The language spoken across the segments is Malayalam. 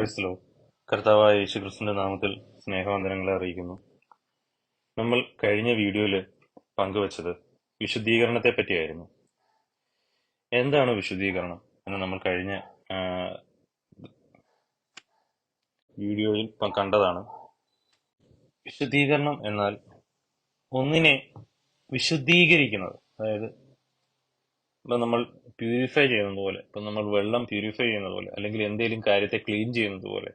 Praise Lord. കർത്താവായ യേശുക്രിസ്തുവിന്റെ നാമത്തിൽ സ്നേഹവന്ദനങ്ങളെ അറിയിക്കുന്നു. നമ്മൾ കഴിഞ്ഞ വീഡിയോയിൽ പങ്കുവച്ചത് വിശുദ്ധീകരണത്തെ പറ്റിയായിരുന്നു. എന്താണ് വിശുദ്ധീകരണം എന്ന് നമ്മൾ കഴിഞ്ഞ വീഡിയോയിൽ കണ്ടതാണ്. വിശുദ്ധീകരണം എന്നാൽ ഒന്നിനെ വിശുദ്ധീകരിക്കുന്നത്. അതായത് ഇപ്പൊ നമ്മൾ പ്യൂരിഫൈ ചെയ്യുന്നത് പോലെ, ഇപ്പൊ നമ്മൾ വെള്ളം പ്യൂരിഫൈ ചെയ്യുന്നത് പോലെ, അല്ലെങ്കിൽ എന്തെങ്കിലും കാര്യത്തെ ക്ലീൻ ചെയ്യുന്നത് പോലെ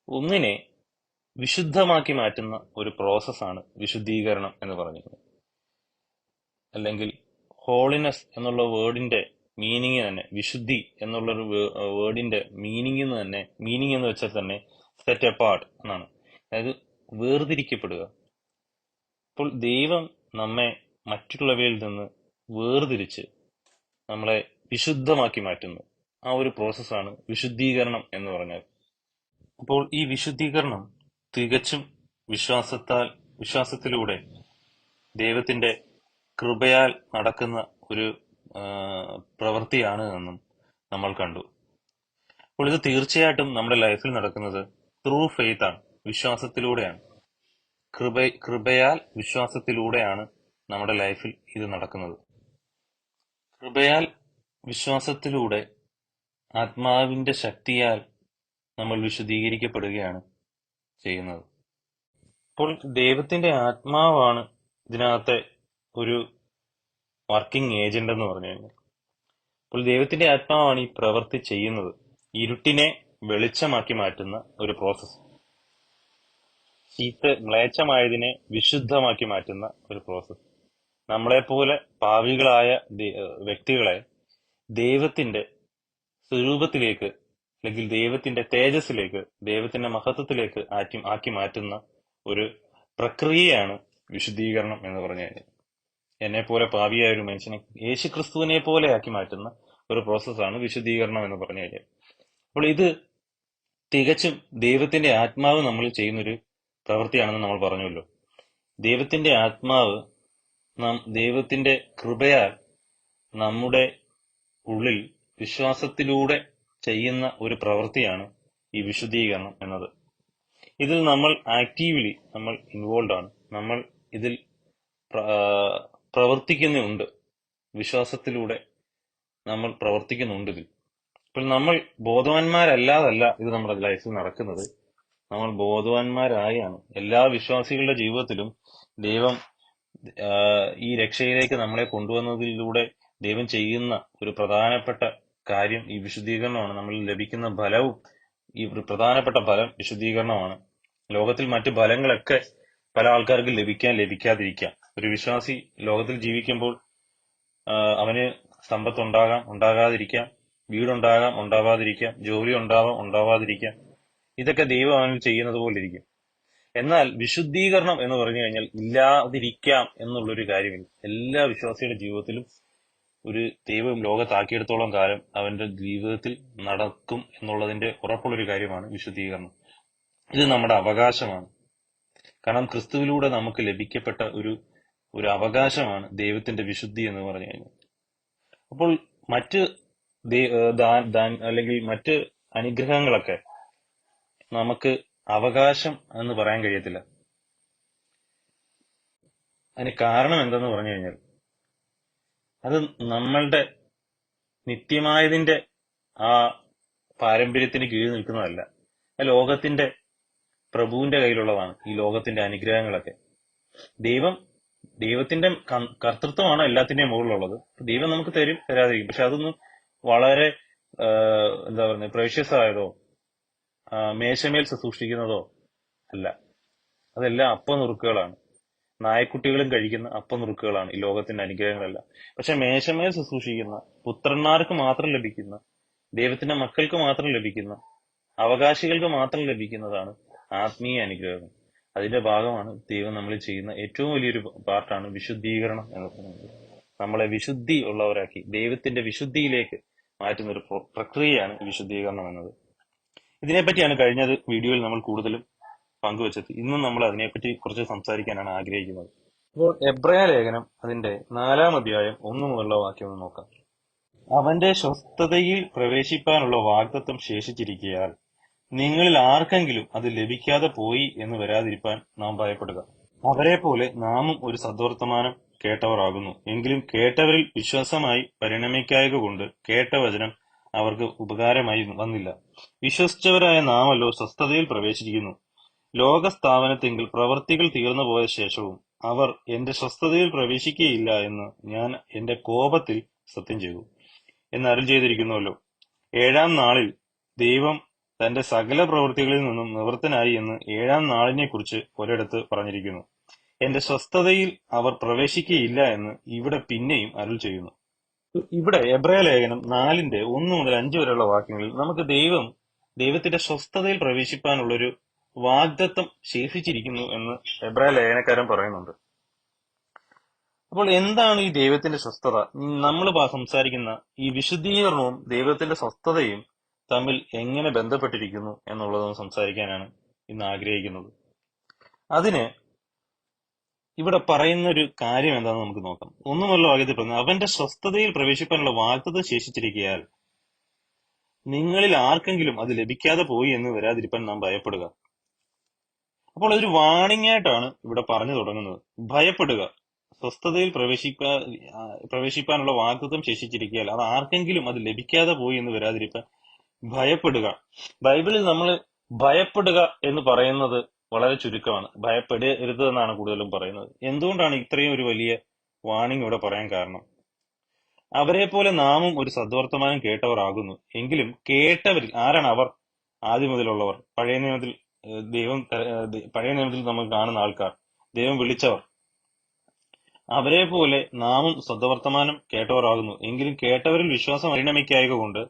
ഒന്നിനെ വിശുദ്ധമാക്കി മാറ്റുന്ന ഒരു പ്രോസസ്സാണ് വിശുദ്ധീകരണം എന്ന് പറയുന്നത്. അല്ലെങ്കിൽ ഹോളിനെസ് എന്നുള്ള വേർഡിന്റെ മീനിങ് തന്നെ, വിശുദ്ധി എന്നുള്ളൊരു വേർഡിന്റെ മീനിങ് എന്ന് വെച്ചാൽ തന്നെ സെറ്റ് അപ്പാർട്ട് എന്നാണ്. അതായത് വേർതിരിക്കപ്പെടുക. അപ്പോൾ ദൈവം നമ്മെ മറ്റുള്ളവയിൽ നിന്ന് വേർതിരിച്ച് നമ്മളെ വിശുദ്ധമാക്കി മാറ്റുന്നു. ആ ഒരു പ്രോസസ്സാണ് വിശുദ്ധീകരണം എന്ന് പറഞ്ഞാൽ. അപ്പോൾ ഈ വിശുദ്ധീകരണം തികച്ചും വിശ്വാസത്തിലൂടെ ദൈവത്തിന്റെ കൃപയാൽ നടക്കുന്ന ഒരു പ്രവൃത്തിയാണ് എന്നും നമ്മൾ കണ്ടു. അപ്പോൾ ഇത് തീർച്ചയായിട്ടും നമ്മുടെ ലൈഫിൽ നടക്കുന്നത് ത്രൂ ഫെയ്ത്ത് ആണ്, വിശ്വാസത്തിലൂടെയാണ്. കൃപയാൽ വിശ്വാസത്തിലൂടെയാണ് നമ്മുടെ ലൈഫിൽ ഇത് നടക്കുന്നത്. കൃപയാൽ വിശ്വാസത്തിലൂടെ ആത്മാവിന്റെ ശക്തിയാൽ നമ്മൾ വിശുദ്ധീകരിക്കപ്പെടുകയാണ് ചെയ്യുന്നത്. അപ്പോൾ ദൈവത്തിന്റെ ആത്മാവാണ് ഇതിനകത്തെ ഒരു വർക്കിംഗ് ഏജന്റ് എന്ന് പറഞ്ഞു കഴിഞ്ഞാൽ. അപ്പോൾ ദൈവത്തിന്റെ ആത്മാവാണ് ഈ പ്രവൃത്തി ചെയ്യുന്നത്. ഇരുട്ടിനെ വെളിച്ചമാക്കി മാറ്റുന്ന ഒരു പ്രോസസ്, മ്ലേച്ഛമായതിനെ വിശുദ്ധമാക്കി മാറ്റുന്ന ഒരു പ്രോസസ്. നമ്മളെപ്പോലെ പാവികളായ വ്യക്തികളെ ദൈവത്തിന്റെ സ്വരൂപത്തിലേക്ക്, അല്ലെങ്കിൽ ദൈവത്തിന്റെ തേജസ്സിലേക്ക്, ദൈവത്തിന്റെ മഹത്വത്തിലേക്ക് ആക്കി മാറ്റുന്ന ഒരു പ്രക്രിയയാണ് വിശുദ്ധീകരണം എന്ന് പറഞ്ഞു കഴിഞ്ഞാൽ. എന്നെ പോലെ പാപിയായ ഒരു മനുഷ്യനെ യേശുക്രിസ്തുവിനെ പോലെ ആക്കി മാറ്റുന്ന ഒരു പ്രോസസ്സാണ് വിശുദ്ധീകരണം എന്ന് പറഞ്ഞു കഴിഞ്ഞാൽ. അപ്പോൾ ഇത് തികച്ചും ദൈവത്തിന്റെ ആത്മാവ് നമ്മൾ ചെയ്യുന്നൊരു പ്രവൃത്തിയാണെന്ന് നമ്മൾ പറഞ്ഞല്ലോ. ദൈവത്തിന്റെ ആത്മാവ് ദൈവത്തിന്റെ കൃപയാൽ നമ്മുടെ ഉള്ളിൽ വിശ്വാസത്തിലൂടെ ചെയ്യുന്ന ഒരു പ്രവൃത്തിയാണ് ഈ വിശുദ്ധീകരണം എന്നത്. ഇതിൽ നമ്മൾ ആക്റ്റീവ്ലി ഇൻവോൾവ് ആണ്. നമ്മൾ ഇതിൽ പ്രവർത്തിക്കുന്നുണ്ട്. വിശ്വാസത്തിലൂടെ നമ്മൾ പ്രവർത്തിക്കുന്നുണ്ട് ഇതിൽ. അപ്പോൾ നമ്മൾ ബോധവാന്മാരല്ലാതല്ല ഇത് നമ്മുടെ ലൈഫിൽ നടക്കുന്നത്. നമ്മൾ ബോധവാന്മാരായാണ്. എല്ലാ വിശ്വാസികളുടെ ജീവിതത്തിലും ദൈവം ഈ രക്ഷയിലേക്ക് നമ്മളെ കൊണ്ടുവന്നതിലൂടെ ദൈവം ചെയ്യുന്ന ഒരു പ്രധാനപ്പെട്ട കാര്യം ഈ വിശുദ്ധീകരണമാണ്. നമ്മൾ ലഭിക്കുന്ന ഫലവും ഈ പ്രധാനപ്പെട്ട ഫലം വിശുദ്ധീകരണമാണ്. ലോകത്തിൽ മറ്റു ഫലങ്ങളൊക്കെ പല ആൾക്കാർക്ക് ലഭിക്കാതിരിക്കാം. ഒരു വിശ്വാസി ലോകത്തിൽ ജീവിക്കുമ്പോൾ അവന് സമ്പത്ത് ഉണ്ടാകാതിരിക്കാം, വീടുണ്ടാകാം, ഉണ്ടാവാതിരിക്കാം, ജോലി ഉണ്ടാവാതിരിക്കാം. ഇതൊക്കെ ദൈവം അവന് ചെയ്യുന്നത് പോലെ ഇരിക്കും. എന്നാൽ വിശുദ്ധീകരണം എന്ന് പറഞ്ഞു കഴിഞ്ഞാൽ ഇല്ലാതിരിക്കാം എന്നുള്ളൊരു കാര്യമില്ല. എല്ലാ വിശ്വാസിയുടെ ജീവിതത്തിലും ഒരു ദൈവം ലോകത്താക്കിയെടുത്തോളം കാലം അവന്റെ ജീവിതത്തിൽ നടക്കും എന്നുള്ളതിന്റെ ഉറപ്പുള്ളൊരു കാര്യമാണ് വിശുദ്ധീകരണം. ഇത് നമ്മുടെ അവകാശമാണ്. കാരണം ക്രിസ്തുവിലൂടെ നമുക്ക് ലഭിക്കപ്പെട്ട ഒരു അവകാശമാണ് ദൈവത്തിന്റെ വിശുദ്ധി എന്ന് പറഞ്ഞു കഴിഞ്ഞാൽ. അപ്പോൾ മറ്റ് അല്ലെങ്കിൽ മറ്റ് അനുഗ്രഹങ്ങളൊക്കെ നമുക്ക് അവകാശം എന്ന് പറയാൻ കഴിയത്തില്ല. അതിന് കാരണം എന്തെന്ന് പറഞ്ഞു കഴിഞ്ഞാൽ അത് നമ്മളുടെ നിത്യമായതിന്റെ ആ പാരമ്പര്യത്തിന് കീഴിൽ നിൽക്കുന്നതല്ല. ലോകത്തിന്റെ പ്രഭുവിന്റെ കയ്യിലുള്ളതാണ് ഈ ലോകത്തിന്റെ അനുഗ്രഹങ്ങളൊക്കെ. ദൈവത്തിന്റെ കർത്തൃത്വമാണ് എല്ലാത്തിന്റെയും മുകളിലുള്ളത്. ദൈവം നമുക്ക് തരാതിരിക്കും. പക്ഷെ അതൊന്നും വളരെ പ്രഷ്യസ് ആയതോ മേശമേൽ സൂക്ഷിക്കുന്നതോ അല്ല. അതെല്ലാം അപ്പനുറുക്കുകളാണ്. നായക്കുട്ടികളും കഴിക്കുന്ന അപ്പനുറുക്കുകളാണ് ഈ ലോകത്തിന്റെ അനുഗ്രഹങ്ങളെല്ലാം. പക്ഷെ മേശമേൽ ശുശ്രൂഷിക്കുന്ന പുത്രന്മാർക്ക് മാത്രം ലഭിക്കുന്ന, ദൈവത്തിന്റെ മക്കൾക്ക് മാത്രം ലഭിക്കുന്ന, അവകാശികൾക്ക് മാത്രം ലഭിക്കുന്നതാണ് ആത്മീയ അനുഗ്രഹം. അതിന്റെ ഭാഗമാണ് ദൈവം നമ്മൾ ചെയ്യുന്ന ഏറ്റവും വലിയൊരു പാർട്ടാണ് വിശുദ്ധീകരണം എന്ന് പറയുന്നത്. നമ്മളെ വിശുദ്ധി ഉള്ളവരാക്കി ദൈവത്തിന്റെ വിശുദ്ധിയിലേക്ക് മാറ്റുന്ന ഒരു പ്രക്രിയയാണ് വിശുദ്ധീകരണം എന്നത്. ഇതിനെപ്പറ്റിയാണ് കഴിഞ്ഞ വീഡിയോയിൽ നമ്മൾ കൂടുതലും പങ്കുവച്ചത്. ഇന്നും നമ്മൾ അതിനെപ്പറ്റി കുറച്ച് സംസാരിക്കാനാണ് ആഗ്രഹിക്കുന്നത്. അപ്പോൾ എബ്രായ ലേഖനം അതിന്റെ 4-ാം അധ്യായം 1 മുതലുള്ള വാക്യം ഒന്ന് നോക്കാം. അവന്റെ സ്വസ്ഥതയിൽ പ്രവേശിപ്പാനുള്ള വാഗ്ദത്തം ശേഷിച്ചിരിക്കയാൽ നിങ്ങളിൽ ആർക്കെങ്കിലും അത് ലഭിക്കാതെ പോയി എന്ന് വരാതിരിപ്പാൻ നാം ഭയപ്പെടുക. അവരെ പോലെ നാമും ഒരു സദ്വർത്തമാനം കേട്ടവർ ആകുന്നു. എങ്കിലും കേട്ടവരിൽ വിശ്വാസമായി പരിണമിക്കായക കൊണ്ട് കേട്ട വചനം അവർക്ക് ഉപകാരമായി വന്നില്ല. വിശ്വസിച്ചവരായ നാമല്ലോ സ്വസ്ഥതയിൽ പ്രവേശിച്ചിരിക്കുന്നു. ലോകസ്ഥാപനത്തെങ്കിൽ പ്രവൃത്തികൾ തീർന്നു പോയ ശേഷവും അവർ എന്റെ സ്വസ്ഥതയിൽ പ്രവേശിക്കുകയില്ല എന്ന് ഞാൻ എന്റെ കോപത്തിൽ സത്യം ചെയ്തു എന്ന് അരുൾ ചെയ്തിരിക്കുന്നുവല്ലോ. ഏഴാം നാളിൽ ദൈവം തന്റെ സകല പ്രവൃത്തികളിൽ നിന്നും നിവൃത്തനായി എന്ന് ഏഴാം നാളിനെ കുറിച്ച് ഒരിടത്ത് പറഞ്ഞിരിക്കുന്നു. എന്റെ സ്വസ്ഥതയിൽ അവർ പ്രവേശിക്കുകയില്ല എന്ന് ഇവിടെ പിന്നെയും അരുൾ ചെയ്യുന്നു. ഇവിടെ എബ്രായ ലേഖനം 4:1 മുതൽ 5 വരെയുള്ള വാക്യങ്ങളിൽ നമുക്ക് ദൈവത്തിന്റെ സ്വസ്ഥതയിൽ പ്രവേശിപ്പാനുള്ളൊരു വാഗ്ദത്തം ശേഷിച്ചിരിക്കുന്നു എന്ന് എബ്രായ ലേഖനക്കാരൻ പറയുന്നുണ്ട്. അപ്പോൾ എന്താണ് ഈ ദൈവത്തിന്റെ സ്വസ്ഥത? നമ്മൾ സംസാരിക്കുന്ന ഈ വിശുദ്ധീകരണവും ദൈവത്തിന്റെ സ്വസ്ഥതയും തമ്മിൽ എങ്ങനെ ബന്ധപ്പെട്ടിരിക്കുന്നു എന്നുള്ളതും സംസാരിക്കാനാണ് ഇന്ന് ആഗ്രഹിക്കുന്നത്. അതിന് ഇവിടെ പറയുന്ന ഒരു കാര്യം എന്താണെന്ന് നമുക്ക് നോക്കാം. ഒന്നുമല്ല വാക്യത്തിൽ പറഞ്ഞു, അവന്റെ സ്വസ്ഥതയിൽ പ്രവേശിപ്പാനുള്ള വാഗ്ദത്തം ശേഷിച്ചിരിക്കയാൽ നിങ്ങളിൽ ആർക്കെങ്കിലും അത് ലഭിക്കാതെ പോയി എന്ന് വരാതിരിപ്പാൻ നാം ഭയപ്പെടുക. അപ്പോൾ ഒരു വാണിംഗ് ആയിട്ടാണ് ഇവിടെ പറഞ്ഞു തുടങ്ങുന്നത്. ഭയപ്പെടുക. സ്വസ്ഥതയിൽ പ്രവേശിപ്പാനുള്ള വാഗ്ദത്തം ശേഷിച്ചിരിക്കയാൽ അത് ആർക്കെങ്കിലും അത് ലഭിക്കാതെ പോയി എന്ന് വരാതിരിപ്പാൻ ഭയപ്പെടുക. ബൈബിളിൽ നമ്മൾ ഭയപ്പെടുക എന്ന് പറയുന്നത് വളരെ ചുരുക്കമാണ്. ഭയപ്പെടരുത് എന്നാണ് കൂടുതലും പറയുന്നത്. എന്തുകൊണ്ടാണ് ഇത്രയും ഒരു വലിയ വാണിംഗ് ഇവിടെ പറയാൻ കാരണം? അവരെ പോലെ നാമും ഒരു സദ്വർത്തമാനം കേട്ടവർ ആകുന്നു. എങ്കിലും കേട്ടവരിൽ ആരാണ് അവർ? ആദ്യം മുതലുള്ളവർ, പഴയ നിയമത്തിൽ നമ്മൾ കാണുന്ന ആൾക്കാർ, ദൈവം വിളിച്ചവർ. അവരെ പോലെ നാമും സദ്വർത്തമാനം കേട്ടവർ ആകുന്നു. എങ്കിലും കേട്ടവരിൽ വിശ്വാസം പരിണമിക്കായക കൊണ്ട്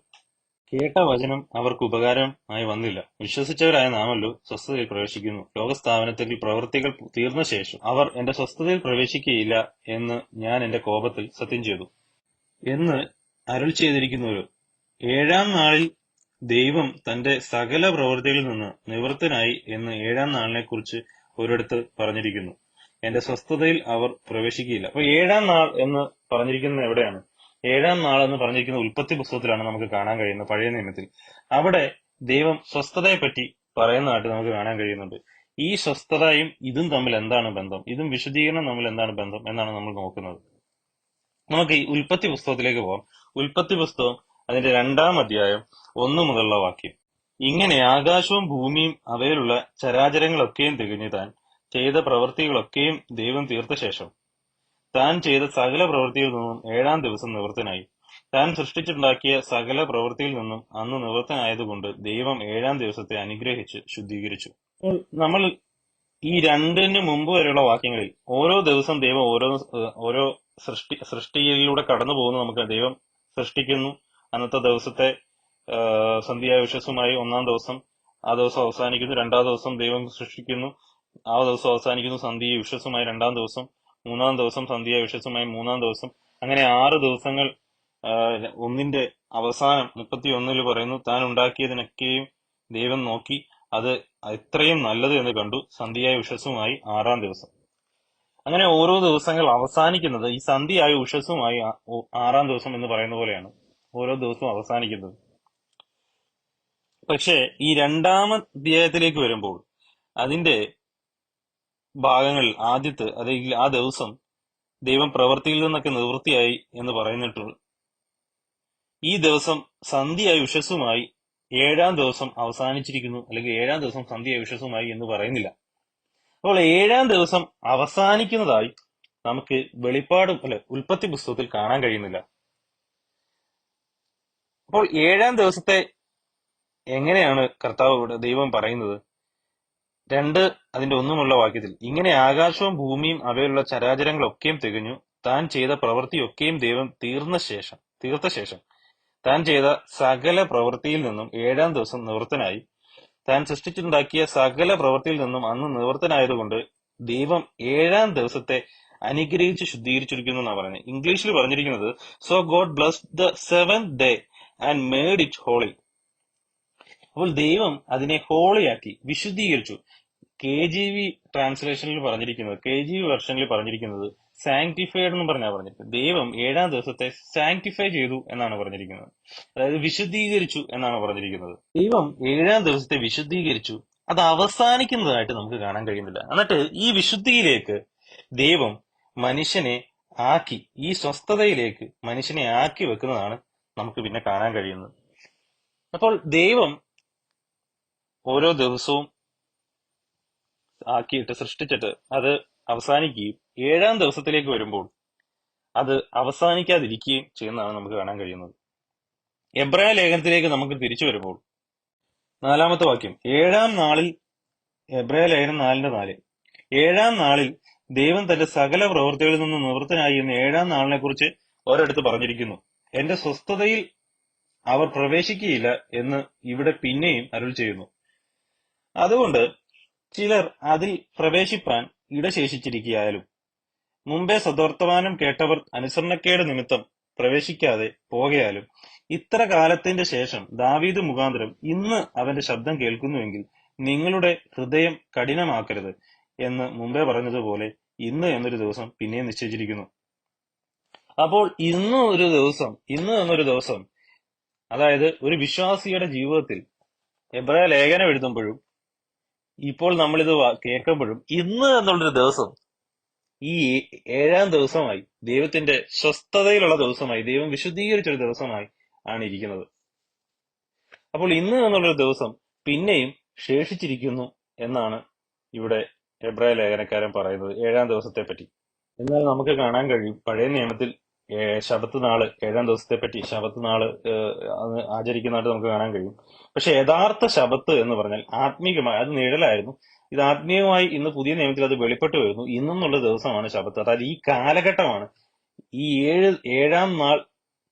കേട്ട വചനം അവർക്ക് ഉപകാരമായി വന്നില്ല. വിശ്വസിച്ചവരായ നാമല്ലോ സ്വസ്ഥതയിൽ പ്രവേശിക്കുന്നു. ലോകസ്ഥാപനത്തിൽ പ്രവൃത്തികൾ തീർന്ന ശേഷം അവർ എന്റെ സ്വസ്ഥതയിൽ പ്രവേശിക്കുകയില്ല എന്ന് ഞാൻ എന്റെ കോപത്തിൽ സത്യം ചെയ്തു എന്ന് അരുൾ ചെയ്തിരിക്കുന്നവരോ. ഏഴാം നാളിൽ ദൈവം തന്റെ സകല പ്രവൃത്തികളിൽ നിന്ന് നിവൃത്തനായി എന്ന് ഏഴാം നാളിനെ കുറിച്ച് ഒരിടത്ത് പറഞ്ഞിരിക്കുന്നു. എന്റെ സ്വസ്ഥതയിൽ അവർ പ്രവേശിക്കുകയില്ല. അപ്പൊ ഏഴാം നാൾ എന്ന് പറഞ്ഞിരിക്കുന്നത് എവിടെയാണ്? ഏഴാം നാൾ എന്ന് പറഞ്ഞിരിക്കുന്ന ഉൽപ്പത്തി പുസ്തകത്തിലാണ് നമുക്ക് കാണാൻ കഴിയുന്നത്, പഴയ നിയമത്തിൽ. അവിടെ ദൈവം സ്വസ്ഥതയെ പറ്റി പറയുന്നതായിട്ട് നമുക്ക് കാണാൻ കഴിയുന്നുണ്ട്. ഈ സ്വസ്ഥതയും ഇതും തമ്മിൽ എന്താണ് ബന്ധം? ഇതും വിശദീകരണം തമ്മിൽ എന്താണ് ബന്ധം എന്നാണ് നമ്മൾ നോക്കുന്നത്. നമുക്ക് ഈ ഉൽപ്പത്തി പുസ്തകത്തിലേക്ക് പോകാം. ഉൽപ്പത്തി പുസ്തകം അതിന്റെ 2-ാം അധ്യായം 1 മുതലുള്ള വാക്യം. ഇങ്ങനെ ആകാശവും ഭൂമിയും അവയിലുള്ള ചരാചരങ്ങളൊക്കെയും തികഞ്ഞു താൻ ചെയ്ത പ്രവൃത്തികളൊക്കെയും ദൈവം തീർത്ത ശേഷം താൻ ചെയ്ത സകല പ്രവൃത്തിയിൽ നിന്നും ഏഴാം ദിവസം നിവൃത്തനായി. താൻ സൃഷ്ടിച്ചുണ്ടാക്കിയ സകല പ്രവൃത്തിയിൽ നിന്നും അന്ന് നിവൃത്തനായതുകൊണ്ട് ദൈവം ഏഴാം ദിവസത്തെ അനുഗ്രഹിച്ച് ശുദ്ധീകരിച്ചു. നമ്മൾ ഈ 2-ന് മുമ്പ് വരെയുള്ള വാക്യങ്ങളിൽ ഓരോ ദിവസം ദൈവം ഓരോ സൃഷ്ടിയിലൂടെ കടന്നു പോകുന്നു. നമുക്ക് ദൈവം സൃഷ്ടിക്കുന്നു. അന്നത്തെ ദിവസത്തെ സന്ധ്യാ വിശ്വസുമായി 1-ാം ദിവസം, ആ ദിവസം അവസാനിക്കുന്നു. 2-ാം ദിവസം ദൈവം സൃഷ്ടിക്കുന്നു, ആ ദിവസം അവസാനിക്കുന്നു. സന്ധ്യ വിശ്വസുമായി 2-ാം ദിവസം, 3-ാം ദിവസം സന്ധ്യ വിശ്വസുമായി 3-ാം ദിവസം. അങ്ങനെ 6 ദിവസങ്ങൾ. ഒന്നിന്റെ അവസാനം 31-ൽ പറയുന്നു, താൻ ഉണ്ടാക്കിയതിനൊക്കെയും ദൈവം നോക്കി അത് എത്രയും നല്ലത് എന്ന് കണ്ടു. സന്ധ്യയായ ഉഷസ്സുമായി 6-ാം ദിവസം. അങ്ങനെ ഓരോ ദിവസങ്ങൾ അവസാനിക്കുന്നത് ഈ സന്ധ്യയായ ഉഷസ്സുമായി 6-ാം ദിവസം എന്ന് പറയുന്ന പോലെയാണ് ഓരോ ദിവസവും അവസാനിക്കുന്നത്. പക്ഷെ ഈ 2-ാം അധ്യായത്തിലേക്ക് വരുമ്പോൾ അതിന്റെ ഭാഗങ്ങൾ ആദ്യത്തെ, അല്ലെങ്കിൽ ആ ദിവസം ദൈവം പ്രവൃത്തിയിൽ നിന്നൊക്കെ നിവൃത്തിയായി എന്ന് പറയുന്നിട്ടുള്ളൂ. ഈ ദിവസം സന്ധ്യയായ ഉഷസ്സുമായി 7-ാം ദിവസം അവസാനിച്ചിരിക്കുന്നു, അല്ലെങ്കിൽ 7-ാം ദിവസം സന്ധ്യയായ ഉഷസ്സുമായി എന്ന് പറയുന്നില്ല. അപ്പോൾ 7-ാം ദിവസം അവസാനിക്കുന്നതായി നമുക്ക് ഉൽപ്പത്തി പുസ്തകത്തിൽ കാണാൻ കഴിയുന്നില്ല. അപ്പോൾ 7-ാം ദിവസത്തെ എങ്ങനെയാണ് ദൈവം പറയുന്നത്? 2 അതിന്റെ 1 വാക്യത്തിൽ, ഇങ്ങനെ ആകാശവും ഭൂമിയും അവയിലുള്ള ചരാചരങ്ങളൊക്കെയും തികഞ്ഞു താൻ ചെയ്ത പ്രവൃത്തിയൊക്കെയും ദൈവം തീർത്ത ശേഷം താൻ ചെയ്ത സകല പ്രവൃത്തിയിൽ നിന്നും 7-ാം ദിവസം നിവൃത്തനായി. താൻ സൃഷ്ടിച്ചുണ്ടാക്കിയ സകല പ്രവൃത്തിയിൽ നിന്നും അന്ന് നിവൃത്തനായതുകൊണ്ട് ദൈവം 7-ാം ദിവസത്തെ അനുഗ്രഹിച്ച് ശുദ്ധീകരിച്ചിരിക്കുന്നു എന്നാണ് പറയുന്നത്. ഇംഗ്ലീഷിൽ പറഞ്ഞിരിക്കുന്നത്, so God blessed the 7th day and made it holy. അപ്പോൾ ദൈവം അതിനെ ഹോളിയാക്കി, വിശുദ്ധീകരിച്ചു. KGV ട്രാൻസ്ലേഷനിൽ പറഞ്ഞിരിക്കുന്നത്, KGV വെർഷനിൽ പറഞ്ഞിരിക്കുന്നത് സാങ്ക്ടിഫൈഡ് എന്ന് പറഞ്ഞാൽ പറഞ്ഞിരിക്കുന്നത്. ദൈവം 7-ാം ദിവസത്തെ സാങ്ക്ടിഫൈ ചെയ്തു എന്നാണ് പറഞ്ഞിരിക്കുന്നത്. അതായത് വിശുദ്ധീകരിച്ചു എന്നാണ് പറഞ്ഞിരിക്കുന്നത്. ദൈവം 7-ാം ദിവസത്തെ വിശുദ്ധീകരിച്ചു. അത് അവസാനിക്കുന്നതായിട്ട് നമുക്ക് കാണാൻ കഴിയുന്നില്ല. എന്നിട്ട് ഈ വിശുദ്ധിയിലേക്ക് ദൈവം മനുഷ്യനെ ആക്കി, ഈ സ്വസ്ഥതയിലേക്ക് മനുഷ്യനെ ആക്കി വെക്കുന്നതാണ് നമുക്ക് പിന്നെ കാണാൻ കഴിയുന്നത്. അപ്പോൾ ദൈവം ഓരോ ദിവസവും ആക്കിയിട്ട് സൃഷ്ടിച്ചിട്ട് അത് അവസാനിക്കുകയും 7-ാം ദിവസത്തിലേക്ക് വരുമ്പോൾ അത് അവസാനിക്കാതിരിക്കുകയും ചെയ്യുന്നതാണ് നമുക്ക് കാണാൻ കഴിയുന്നത്. എബ്രായ ലേഖനത്തിലേക്ക് നമുക്ക് തിരിച്ചു വരുമ്പോൾ 4-ാമത്തെ വാക്യം, 7-ാം നാളിൽ, എബ്രായ ലേഖനം 4:4, 7-ാം നാളിൽ ദൈവം തന്റെ സകല പ്രവൃത്തികളിൽ നിന്ന് നിവൃത്തനായി എന്ന് 7-ാം നാളിനെ കുറിച്ച് ഒരിടത്ത് പറഞ്ഞിരിക്കുന്നു. എന്റെ സ്വസ്ഥതയിൽ അവർ പ്രവേശിക്കുകയില്ല എന്ന് ഇവിടെ പിന്നെയും അരുൾ ചെയ്യുന്നു. അതുകൊണ്ട് ചിലർ അതിൽ പ്രവേശിപ്പാൻ ഇടശേഷിച്ചിരിക്കയാലും മുമ്പേ സദ്വർത്തമാനം കേട്ടവർ അനുസരണക്കേട് നിമിത്തം പ്രവേശിക്കാതെ പോകയാലും ഇത്ര കാലത്തിന്റെ ശേഷം ദാവീദ് മുഖാന്തരം ഇന്ന് അവന്റെ ശബ്ദം കേൾക്കുന്നുവെങ്കിൽ നിങ്ങളുടെ ഹൃദയം കഠിനമാക്കരുത് എന്ന് മുമ്പേ പറഞ്ഞതുപോലെ ഇന്ന് എന്നൊരു ദിവസം പിന്നെയും നിശ്ചയിച്ചിരിക്കുന്നു. അപ്പോൾ ഇന്ന് എന്നൊരു ദിവസം, അതായത് ഒരു വിശ്വാസിയുടെ ജീവിതത്തിൽ എബ്രായ ലേഖനം എഴുതുമ്പോഴും ഇപ്പോൾ നമ്മളിത് കേൾക്കുമ്പോഴും ഇന്ന് എന്നുള്ളൊരു ദിവസം ഈ 7-ാം ദിവസമായി, ദൈവത്തിന്റെ സ്വസ്ഥതയിലുള്ള ദിവസമായി, ദൈവം വിശുദ്ധീകരിച്ചൊരു ദിവസമായി ആണ് ഇരിക്കുന്നത്. അപ്പോൾ ഇന്ന് എന്നുള്ളൊരു ദിവസം പിന്നെയും ശേഷിച്ചിരിക്കുന്നു എന്നാണ് ഇവിടെ എബ്രായ ലേഖനക്കാരൻ പറയുന്നത് 7-ാം ദിവസത്തെ പറ്റി. എന്നാൽ നമുക്ക് കാണാൻ കഴിയും പഴയ നിയമത്തിൽ ശബത്ത് നാള്, 7-ാം ദിവസത്തെ പറ്റി ശബത്ത് നാള് ആചരിക്കുന്നതായിട്ട് നമുക്ക് കാണാൻ കഴിയും. പക്ഷെ യഥാർത്ഥ ശബത്ത് എന്ന് പറഞ്ഞാൽ ആത്മീകമായി അത് നിഴലായിരുന്നു. ഇത് ആത്മീയമായി ഇന്ന് പുതിയ നിയമത്തിൽ അത് വെളിപ്പെട്ടു വരുന്നു. ഇന്നെന്നുള്ള ദിവസമാണ് ശബത്ത്. അതായത് ഈ കാലഘട്ടമാണ്, ഈ 7-ാം നാൾ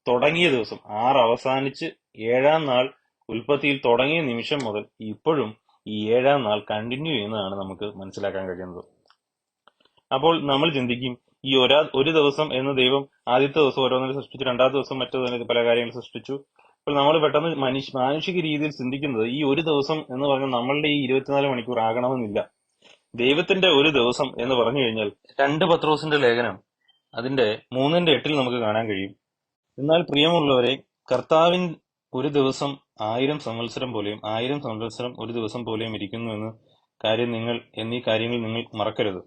തുടങ്ങിയ ദിവസം, 6 അവസാനിച്ച് 7-ാം നാൾ ഉൽപ്പത്തിയിൽ തുടങ്ങിയ നിമിഷം മുതൽ ഇപ്പോഴും ഈ 7-ാം നാൾ കണ്ടിന്യൂ ചെയ്യുന്നതാണ് നമുക്ക് മനസ്സിലാക്കാൻ കഴിയുന്നത്. അപ്പോൾ നമ്മൾ ചിന്തിക്കും, ഈ ഒരു ദിവസം എന്ന് ദൈവം ആദ്യത്തെ ദിവസം ഓരോന്നിനെ സൃഷ്ടിച്ചു, 2-ാം ദിവസം മറ്റു പല കാര്യങ്ങൾ സൃഷ്ടിച്ചു. അപ്പോൾ നമ്മൾ പെട്ടെന്ന് മാനുഷിക രീതിയിൽ ചിന്തിക്കുന്നത് ഈ ഒരു ദിവസം എന്ന് പറഞ്ഞാൽ നമ്മളുടെ ഈ 24 മണിക്കൂർ ആകണമെന്നില്ല. ദൈവത്തിന്റെ ഒരു ദിവസം എന്ന് പറഞ്ഞു കഴിഞ്ഞാൽ 2 പത്രോസിന്റെ ലേഖനം അതിന്റെ 3:8 നമുക്ക് കാണാൻ കഴിയും. എന്നാൽ പ്രിയമുള്ളവരെ, കർത്താവിൻ ഒരു ദിവസം 1000 സംവത്സരം പോലെയും 1000 സംവത്സരം ഒരു ദിവസം പോലെയും ഇരിക്കുന്നു എന്നീ കാര്യങ്ങൾ നിങ്ങൾ മറക്കരുത്.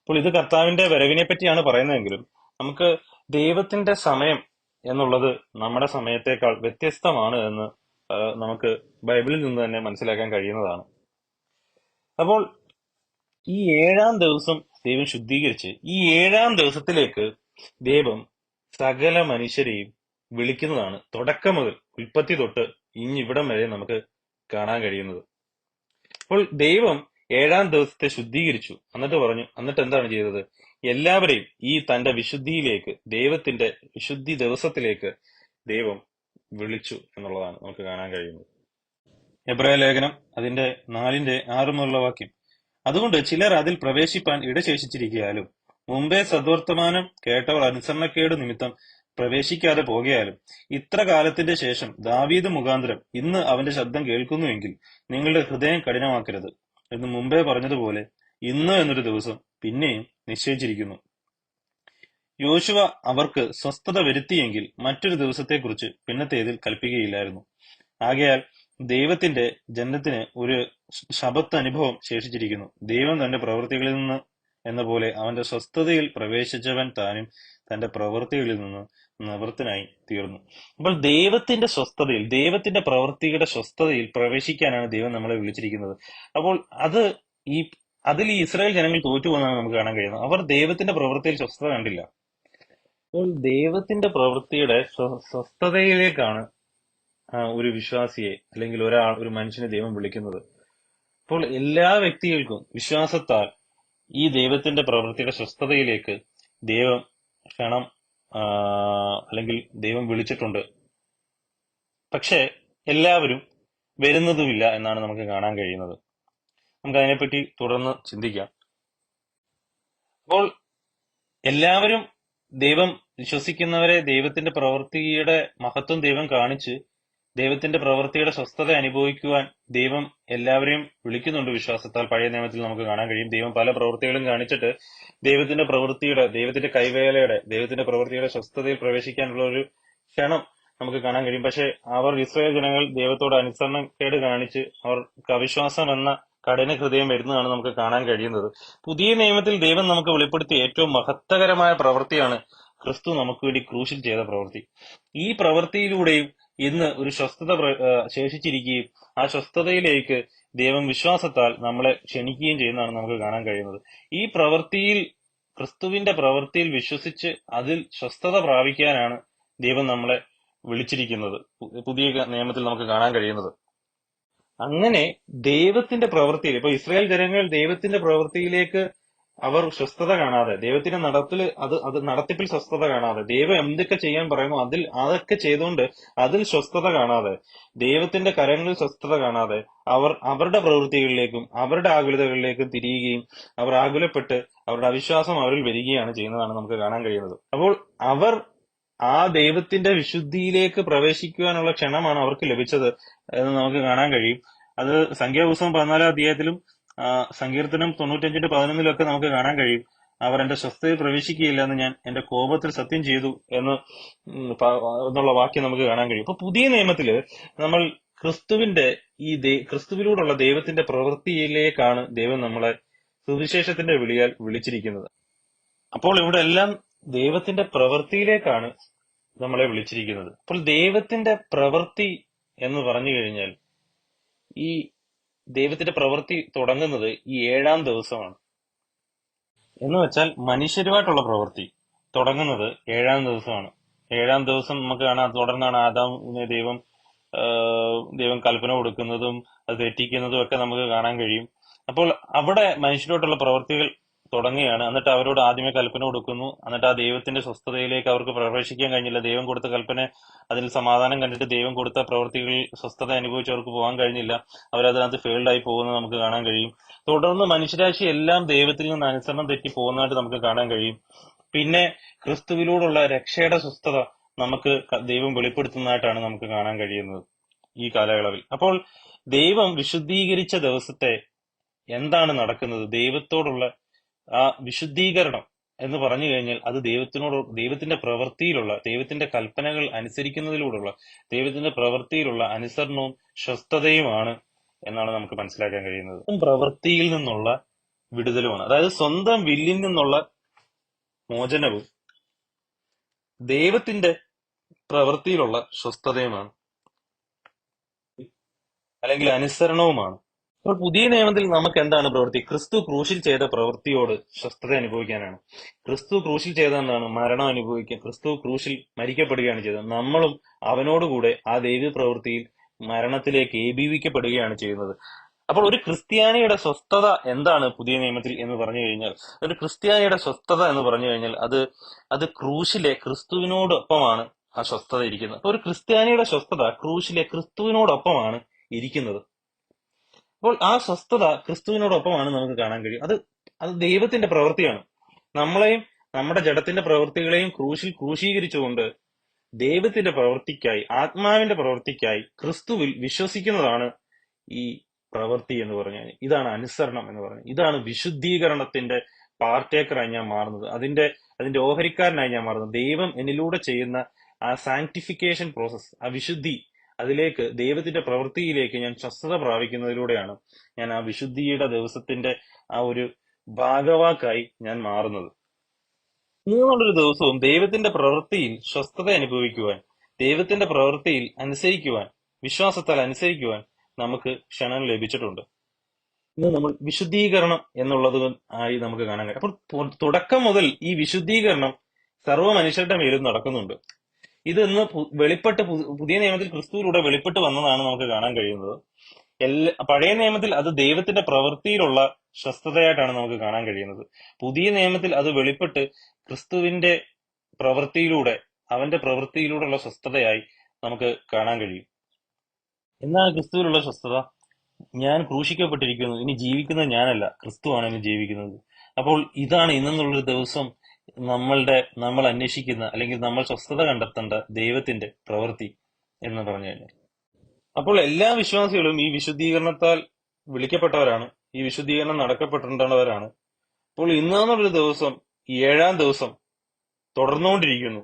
അപ്പോൾ ഇത് കർത്താവിന്റെ വരവിനെ പറ്റിയാണ് പറയുന്നതെങ്കിലും നമുക്ക് ദൈവത്തിന്റെ സമയം എന്നുള്ളത് നമ്മുടെ സമയത്തേക്കാൾ വ്യത്യസ്തമാണ് എന്ന് നമുക്ക് ബൈബിളിൽ നിന്ന് തന്നെ മനസ്സിലാക്കാൻ കഴിയുന്നതാണ്. അപ്പോൾ ഈ 7-ാം ദിവസം ദൈവം ശുദ്ധീകരിച്ച് ഈ 7-ാം ദിവസത്തിലേക്ക് ദൈവം സകല മനുഷ്യരെയും വിളിക്കുന്നതാണ് തുടക്കം മുതൽ, ഉൽപ്പത്തി തൊട്ട് ഇവിടം വരെ നമുക്ക് കാണാൻ കഴിയുന്നത്. അപ്പോൾ ദൈവം 7-ാം ദിവസത്തെ ശുദ്ധീകരിച്ചു. എന്നിട്ട് എന്താണ് ചെയ്തത്? എല്ലാവരെയും ഈ തന്റെ വിശുദ്ധിയിലേക്ക്, ദൈവത്തിന്റെ വിശുദ്ധി ദിവസത്തിലേക്ക് ദൈവം വിളിച്ചു എന്നുള്ളതാണ് നമുക്ക് കാണാൻ കഴിയുന്നത്. എബ്രായ ലേഖനം അതിന്റെ 4:6 വാക്യം, അതുകൊണ്ട് ചിലർ അതിൽ പ്രവേശിപ്പാൻ ഇടശേഷിച്ചിരിക്കയാലും മുമ്പേ സദ്വർത്തമാനം കേട്ടവർ അനുസരണക്കേട് നിമിത്തം പ്രവേശിക്കാതെ പോകയാലും ഇത്ര കാലത്തിന്റെ ശേഷം ദാവീദ് മുഖാന്തരം ഇന്ന് അവന്റെ ശബ്ദം കേൾക്കുന്നുവെങ്കിൽ നിങ്ങളുടെ ഹൃദയം കഠിനമാക്കരുത് എന്ന് മുമ്പേ പറഞ്ഞതുപോലെ ഇന്ന് എന്നൊരു ദിവസം പിന്നെയും നിശ്ചയിച്ചിരിക്കുന്നു. യോശുവ അവർക്ക് സ്വസ്ഥത വരുത്തിയെങ്കിൽ മറ്റൊരു ദിവസത്തെക്കുറിച്ച് പിന്നത്തേതിൽ കൽപ്പിക്കുകയില്ലായിരുന്നു. ആകയാൽ ദൈവത്തിന്റെ ജനത്തിന് ഒരു ശബത്ത് അനുഭവം ശേഷിച്ചിരിക്കുന്നു. ദൈവം തന്റെ പ്രവൃത്തികളിൽ നിന്ന് എന്ന പോലെ അവന്റെ സ്വസ്ഥതയിൽ പ്രവേശിച്ചവൻ താനും തന്റെ പ്രവൃത്തികളിൽ നിന്ന് നിവൃത്തനായി തീർന്നു. അപ്പോൾ ദൈവത്തിന്റെ സ്വസ്ഥതയിൽ, ദൈവത്തിന്റെ പ്രവൃത്തിയുടെ സ്വസ്ഥതയിൽ പ്രവേശിക്കാനാണ് ദൈവം നമ്മളെ വിളിച്ചിരിക്കുന്നത്. അപ്പോൾ അതിൽ ഈ ഇസ്രായേൽ ജനങ്ങൾ തോറ്റുപോകുന്നതാണ് നമുക്ക് കാണാൻ കഴിയുന്നത്. അവർ ദൈവത്തിന്റെ പ്രവൃത്തിയിൽ സ്വസ്ഥത കണ്ടില്ല. അപ്പോൾ ദൈവത്തിന്റെ പ്രവൃത്തിയുടെ സ്വസ്ഥതയിലേക്കാണ് ഒരു വിശ്വാസിയെ അല്ലെങ്കിൽ ഒരു മനുഷ്യനെ ദൈവം വിളിക്കുന്നത്. അപ്പോൾ എല്ലാ വ്യക്തികൾക്കും വിശ്വാസത്താൽ ഈ ദൈവത്തിന്റെ പ്രവൃത്തിയുടെ സ്വസ്ഥതയിലേക്ക് ദൈവം ക്ഷണം അല്ലെങ്കിൽ ദൈവം വിളിച്ചിട്ടുണ്ട്. പക്ഷെ എല്ലാവരും വരുന്നതുമില്ല എന്നാണ് നമുക്ക് കാണാൻ കഴിയുന്നത്. നമുക്ക് അതിനെപ്പറ്റി തുടർന്ന് ചിന്തിക്കാം. അപ്പോൾ എല്ലാവരും ദൈവം വിശ്വസിക്കുന്നവരെ ദൈവത്തിന്റെ പ്രവൃത്തിയുടെ മഹത്വം ദൈവം കാണിച്ച് ദൈവത്തിന്റെ പ്രവൃത്തിയുടെ സ്വസ്ഥത അനുഭവിക്കുവാൻ ദൈവം എല്ലാവരെയും വിളിക്കുന്നുണ്ട് വിശ്വാസത്താൽ. പഴയ നിയമത്തിൽ നമുക്ക് കാണാൻ കഴിയും. ദൈവം പല പ്രവൃത്തികളും കാണിച്ചിട്ട് ദൈവത്തിന്റെ കൈവേലയുടെ, ദൈവത്തിന്റെ പ്രവൃത്തിയുടെ സ്വസ്ഥതയിൽ പ്രവേശിക്കാനുള്ള ഒരു ക്ഷണം നമുക്ക് കാണാൻ കഴിയും. പക്ഷെ ഇസ്രായേൽ ജനങ്ങൾ ദൈവത്തോട് അനുസരണക്കേട് കാണിച്ച് അവർക്ക് അവിശ്വാസം എന്ന കഠിന ഹൃദയം വരുന്നതാണ് നമുക്ക് കാണാൻ കഴിയുന്നത്. പുതിയ നിയമത്തിൽ ദൈവം നമുക്ക് വെളിപ്പെടുത്തിയ ഏറ്റവും മഹത്തകരമായ പ്രവൃത്തിയാണ് ക്രിസ്തു നമുക്ക് വേണ്ടി ക്രൂശിൽ ചെയ്ത പ്രവൃത്തി. ഈ പ്രവൃത്തിയിലൂടെയും ഇന്ന് ഒരു സ്വസ്ഥത ശേഷിച്ചിരിക്കുകയും ആ സ്വസ്ഥതയിലേക്ക് ദൈവം വിശ്വാസത്താൽ നമ്മളെ ക്ഷണിക്കുകയും ചെയ്യുന്നതാണ് നമുക്ക് കാണാൻ കഴിയുന്നത്. ഈ പ്രവൃത്തിയിൽ, ക്രിസ്തുവിന്റെ പ്രവൃത്തിയിൽ വിശ്വസിച്ച് അതിൽ സ്വസ്ഥത പ്രാപിക്കാനാണ് ദൈവം നമ്മളെ വിളിച്ചിരിക്കുന്നത്, പുതിയ നിയമത്തിൽ നമുക്ക് കാണാൻ കഴിയുന്നത്. അങ്ങനെ ദൈവത്തിന്റെ പ്രവൃത്തിയിൽ, ഇപ്പൊ ഇസ്രായേൽ ജനങ്ങൾ ദൈവത്തിന്റെ പ്രവൃത്തിയിലേക്ക് അവർ സ്വസ്ഥത കാണാതെ, ദൈവത്തിന്റെ നടത്തിപ്പിൽ സ്വസ്ഥത കാണാതെ, ദൈവം എന്തൊക്കെ ചെയ്യാൻ പറയുന്നു അതൊക്കെ ചെയ്തുകൊണ്ട് അതിൽ സ്വസ്ഥത കാണാതെ, ദൈവത്തിന്റെ കരങ്ങളിൽ സ്വസ്ഥത കാണാതെ അവർ അവരുടെ പ്രവൃത്തികളിലേക്കും അവരുടെ ആകുലതകളിലേക്കും തിരിയുകയും അവർ ആകുലപ്പെട്ട് അവരുടെ അവിശ്വാസം അവരിൽ വരികയാണ് ചെയ്യുന്നതാണ് നമുക്ക് കാണാൻ കഴിയുന്നത്. അപ്പോൾ അവർ ആ ദൈവത്തിന്റെ വിശുദ്ധിയിലേക്ക് പ്രവേശിക്കുവാനുള്ള ക്ഷണമാണ് അവർക്ക് ലഭിച്ചത് എന്ന് നമുക്ക് കാണാൻ കഴിയും. അത് സംഖ്യാപുസ്തകം 14 അധ്യായത്തിലും സങ്കീർത്തനം 95:11 നമുക്ക് കാണാൻ കഴിയും. അവർ എന്റെ സ്വസ്ഥതയിൽ പ്രവേശിക്കുകയില്ല എന്ന് ഞാൻ എന്റെ കോപത്തിൽ സത്യം ചെയ്തു എന്നുള്ള വാക്യം നമുക്ക് കാണാൻ കഴിയും. അപ്പൊ പുതിയ നിയമത്തില് നമ്മൾ ക്രിസ്തുവിലൂടെയുള്ള ദൈവത്തിന്റെ പ്രവൃത്തിയിലേക്കാണ് ദൈവം നമ്മളെ സുവിശേഷത്തിന്റെ വിളിയാൽ വിളിച്ചിരിക്കുന്നത്. അപ്പോൾ ഇവിടെ എല്ലാം ദൈവത്തിന്റെ പ്രവൃത്തിയിലേക്കാണ് നമ്മളെ വിളിച്ചിരിക്കുന്നത്. അപ്പോൾ ദൈവത്തിന്റെ പ്രവൃത്തി എന്ന് പറഞ്ഞു കഴിഞ്ഞാൽ, ഈ ദൈവത്തിന്റെ പ്രവൃത്തി തുടങ്ങുന്നത് ഈ 7-ാം ദിവസമാണ്. എന്ന് വെച്ചാൽ മനുഷ്യരുമായിട്ടുള്ള പ്രവൃത്തി തുടങ്ങുന്നത് 7-ാം ദിവസമാണ്. 7-ാം ദിവസം നമുക്ക് കാണാം, തുടർന്നാണ് ആദാമിനെ ദൈവം കൽപ്പന കൊടുക്കുന്നതും അത് തെറ്റിക്കുന്നതും ഒക്കെ നമുക്ക് കാണാൻ കഴിയും. അപ്പോൾ അവിടെ മനുഷ്യരോട്ടുള്ള പ്രവൃത്തികൾ തുടങ്ങുകയാണ്. എന്നിട്ട് അവരോട് ആദ്യമേ കൽപ്പന കൊടുക്കുന്നു. എന്നിട്ട് ആ ദൈവത്തിന്റെ സ്വസ്ഥതയിലേക്ക് അവർക്ക് പ്രവേശിക്കാൻ കഴിഞ്ഞില്ല. ദൈവം കൊടുത്ത കൽപ്പന, അതിൽ സമാധാനം കണ്ടിട്ട് ദൈവം കൊടുത്ത പ്രവൃത്തികളിൽ സ്വസ്ഥത അനുഭവിച്ച് അവർക്ക് പോകാൻ കഴിഞ്ഞില്ല. അവരതിനകത്ത് ഫെയിൽഡായി പോകുന്നത് നമുക്ക് കാണാൻ കഴിയും. തുടർന്ന് മനുഷ്യരാശി എല്ലാം ദൈവത്തിൽ നിന്ന് അനുസരണം തെറ്റി പോകുന്നതായിട്ട് നമുക്ക് കാണാൻ കഴിയും. പിന്നെ ക്രിസ്തുവിലൂടെയുള്ള രക്ഷയുടെ സ്വസ്ഥത നമുക്ക് ദൈവം വെളിപ്പെടുത്തുന്നതായിട്ടാണ് നമുക്ക് കാണാൻ കഴിയുന്നത് ഈ കാലയളവിൽ. അപ്പോൾ ദൈവം വിശുദ്ധീകരിച്ച ദിവസത്തെ എന്താണ് നടക്കുന്നത്? ദൈവത്തോടുള്ള ആ വിശുദ്ധീകരണം എന്ന് പറഞ്ഞു കഴിഞ്ഞാൽ അത് ദൈവത്തിന്റെ പ്രവൃത്തിയിലുള്ള, ദൈവത്തിന്റെ കൽപ്പനകൾ അനുസരിക്കുന്നതിലൂടെയുള്ള, ദൈവത്തിന്റെ പ്രവൃത്തിയിലുള്ള അനുസരണവും സ്വസ്ഥതയുമാണ് എന്നാണ് നമുക്ക് മനസ്സിലാക്കാൻ കഴിയുന്നത്. പ്രവൃത്തിയിൽ നിന്നുള്ള വിടുതലുമാണ്. അതായത് സ്വന്തം വില്ലിൽ നിന്നുള്ള മോചനവും ദൈവത്തിന്റെ പ്രവൃത്തിയിലുള്ള സ്വസ്ഥതയുമാണ്, അല്ലെങ്കിൽ അനുസരണവുമാണ്. അപ്പോൾ പുതിയ നിയമത്തിൽ നമുക്ക് എന്താണ് പ്രവൃത്തി? ക്രിസ്തു ക്രൂശിൽ ചെയ്ത പ്രവൃത്തിയോട് സ്വസ്ഥത അനുഭവിക്കാനാണ്. ക്രിസ്തു ക്രൂശിൽ ചെയ്ത എന്താണ്? മരണം അനുഭവിക്കാൻ. ക്രിസ്തു ക്രൂശിൽ മരിക്കപ്പെടുകയാണ് ചെയ്തത്. നമ്മളും അവനോടുകൂടെ ആ ദൈവ പ്രവൃത്തിയിൽ മരണത്തിലേക്ക് ഏകീഭവിക്കപ്പെടുകയാണ് ചെയ്യുന്നത്. അപ്പോൾ ഒരു ക്രിസ്ത്യാനിയുടെ സ്വസ്ഥത എന്താണ് പുതിയ നിയമത്തിൽ എന്ന് പറഞ്ഞു കഴിഞ്ഞാൽ, ഒരു ക്രിസ്ത്യാനിയുടെ സ്വസ്ഥത എന്ന് പറഞ്ഞു കഴിഞ്ഞാൽ അത് ക്രൂശിലെ ക്രിസ്തുവിനോടൊപ്പമാണ് ആ സ്വസ്ഥത ഇരിക്കുന്നത്. ഒരു ക്രിസ്ത്യാനിയുടെ സ്വസ്ഥത ക്രൂശിലെ ക്രിസ്തുവിനോടൊപ്പമാണ് ഇരിക്കുന്നത്. അപ്പോൾ ആ സ്വസ്ഥത ക്രിസ്തുവിനോടൊപ്പമാണ് നമുക്ക് കാണാൻ കഴിയും. അത് ദൈവത്തിന്റെ പ്രവൃത്തിയാണ്. നമ്മളെയും നമ്മുടെ ജഡത്തിന്റെ പ്രവൃത്തികളെയും ക്രൂശീകരിച്ചുകൊണ്ട് ദൈവത്തിന്റെ പ്രവൃത്തിക്കായി, ആത്മാവിന്റെ പ്രവൃത്തിക്കായി ക്രിസ്തുവിൽ വിശ്വസിക്കുന്നതാണ് ഈ പ്രവൃത്തി എന്ന് പറഞ്ഞാൽ. ഇതാണ് അനുസരണം എന്ന് പറഞ്ഞാൽ. ഇതാണ് വിശുദ്ധീകരണത്തിന്റെ പാർട്ടേക്കറായി ഞാൻ മാറുന്നത്, അതിന്റെ ഓഹരിക്കാരനായി ഞാൻ മാറുന്നത്. ദൈവം എന്നിലൂടെ ചെയ്യുന്ന ആ സാങ്ക്ടിഫിക്കേഷൻ പ്രോസസ്, ആ വിശുദ്ധി, അതിലേക്ക്, ദൈവത്തിന്റെ പ്രവൃത്തിയിലേക്ക് ഞാൻ സ്വസ്ഥത പ്രാപിക്കുന്നതിലൂടെയാണ് ഞാൻ ആ വിശുദ്ധിയുടെ ദിവസത്തിന്റെ ആ ഒരു ഭാഗവാക്കായി ഞാൻ മാറുന്നത്. ഇന്നുള്ളൊരു ദിവസവും ദൈവത്തിന്റെ പ്രവൃത്തിയിൽ സ്വസ്ഥത അനുഭവിക്കുവാൻ, ദൈവത്തിന്റെ പ്രവൃത്തിയിൽ അനുസരിക്കുവാൻ, വിശ്വാസത്താൽ അനുസരിക്കുവാൻ നമുക്ക് ക്ഷണം ലഭിച്ചിട്ടുണ്ട്. ഇന്ന് നമ്മൾ വിശുദ്ധീകരണം എന്നുള്ളത് ആയി നമുക്ക് കാണാൻ കഴിയും. അപ്പോൾ തുടക്കം മുതൽ ഈ വിശുദ്ധീകരണം സർവ്വ മനുഷ്യരുടെ മേലും നടക്കുന്നുണ്ട്. ഇത് ഇന്ന് പുതിയ നിയമത്തിൽ ക്രിസ്തുവിലൂടെ വെളിപ്പെട്ട് വന്നതാണ് നമുക്ക് കാണാൻ കഴിയുന്നത്. പഴയ നിയമത്തിൽ അത് ദൈവത്തിന്റെ പ്രവൃത്തിയിലുള്ള സ്വസ്ഥതയായിട്ടാണ് നമുക്ക് കാണാൻ കഴിയുന്നത്. പുതിയ നിയമത്തിൽ അത് വെളിപ്പെട്ട് ക്രിസ്തുവിന്റെ പ്രവൃത്തിയിലൂടെ, അവന്റെ പ്രവൃത്തിയിലൂടെയുള്ള സ്വസ്ഥതയായി നമുക്ക് കാണാൻ കഴിയും. എന്താണ് ക്രിസ്തുവിലുള്ള സ്വസ്ഥത? ഞാൻ ക്രൂശിക്കപ്പെട്ടിരിക്കുന്നു, ഇനി ജീവിക്കുന്നത് ഞാനല്ല, ക്രിസ്തുവാണ് ഇനി ജീവിക്കുന്നത്. അപ്പോൾ ഇതാണ് ഇന്നെന്നുള്ളൊരു ദിവസം നമ്മൾ അന്വേഷിക്കുന്ന, അല്ലെങ്കിൽ നമ്മൾ സ്വസ്ഥത കണ്ടെത്തേണ്ട ദൈവത്തിന്റെ പ്രവൃത്തി എന്ന് പറഞ്ഞു കഴിഞ്ഞാൽ. അപ്പോൾ എല്ലാ വിശ്വാസികളും ഈ വിശുദ്ധീകരണത്താൽ വിളിക്കപ്പെട്ടവരാണ്, ഈ വിശുദ്ധീകരണം നടക്കപ്പെട്ടിട്ടുള്ളവരാണ്. അപ്പോൾ ഇന്നെന്നുള്ളൊരു ദിവസം, ഈ 7-ാം ദിവസം തുടർന്നുകൊണ്ടിരിക്കുന്നു.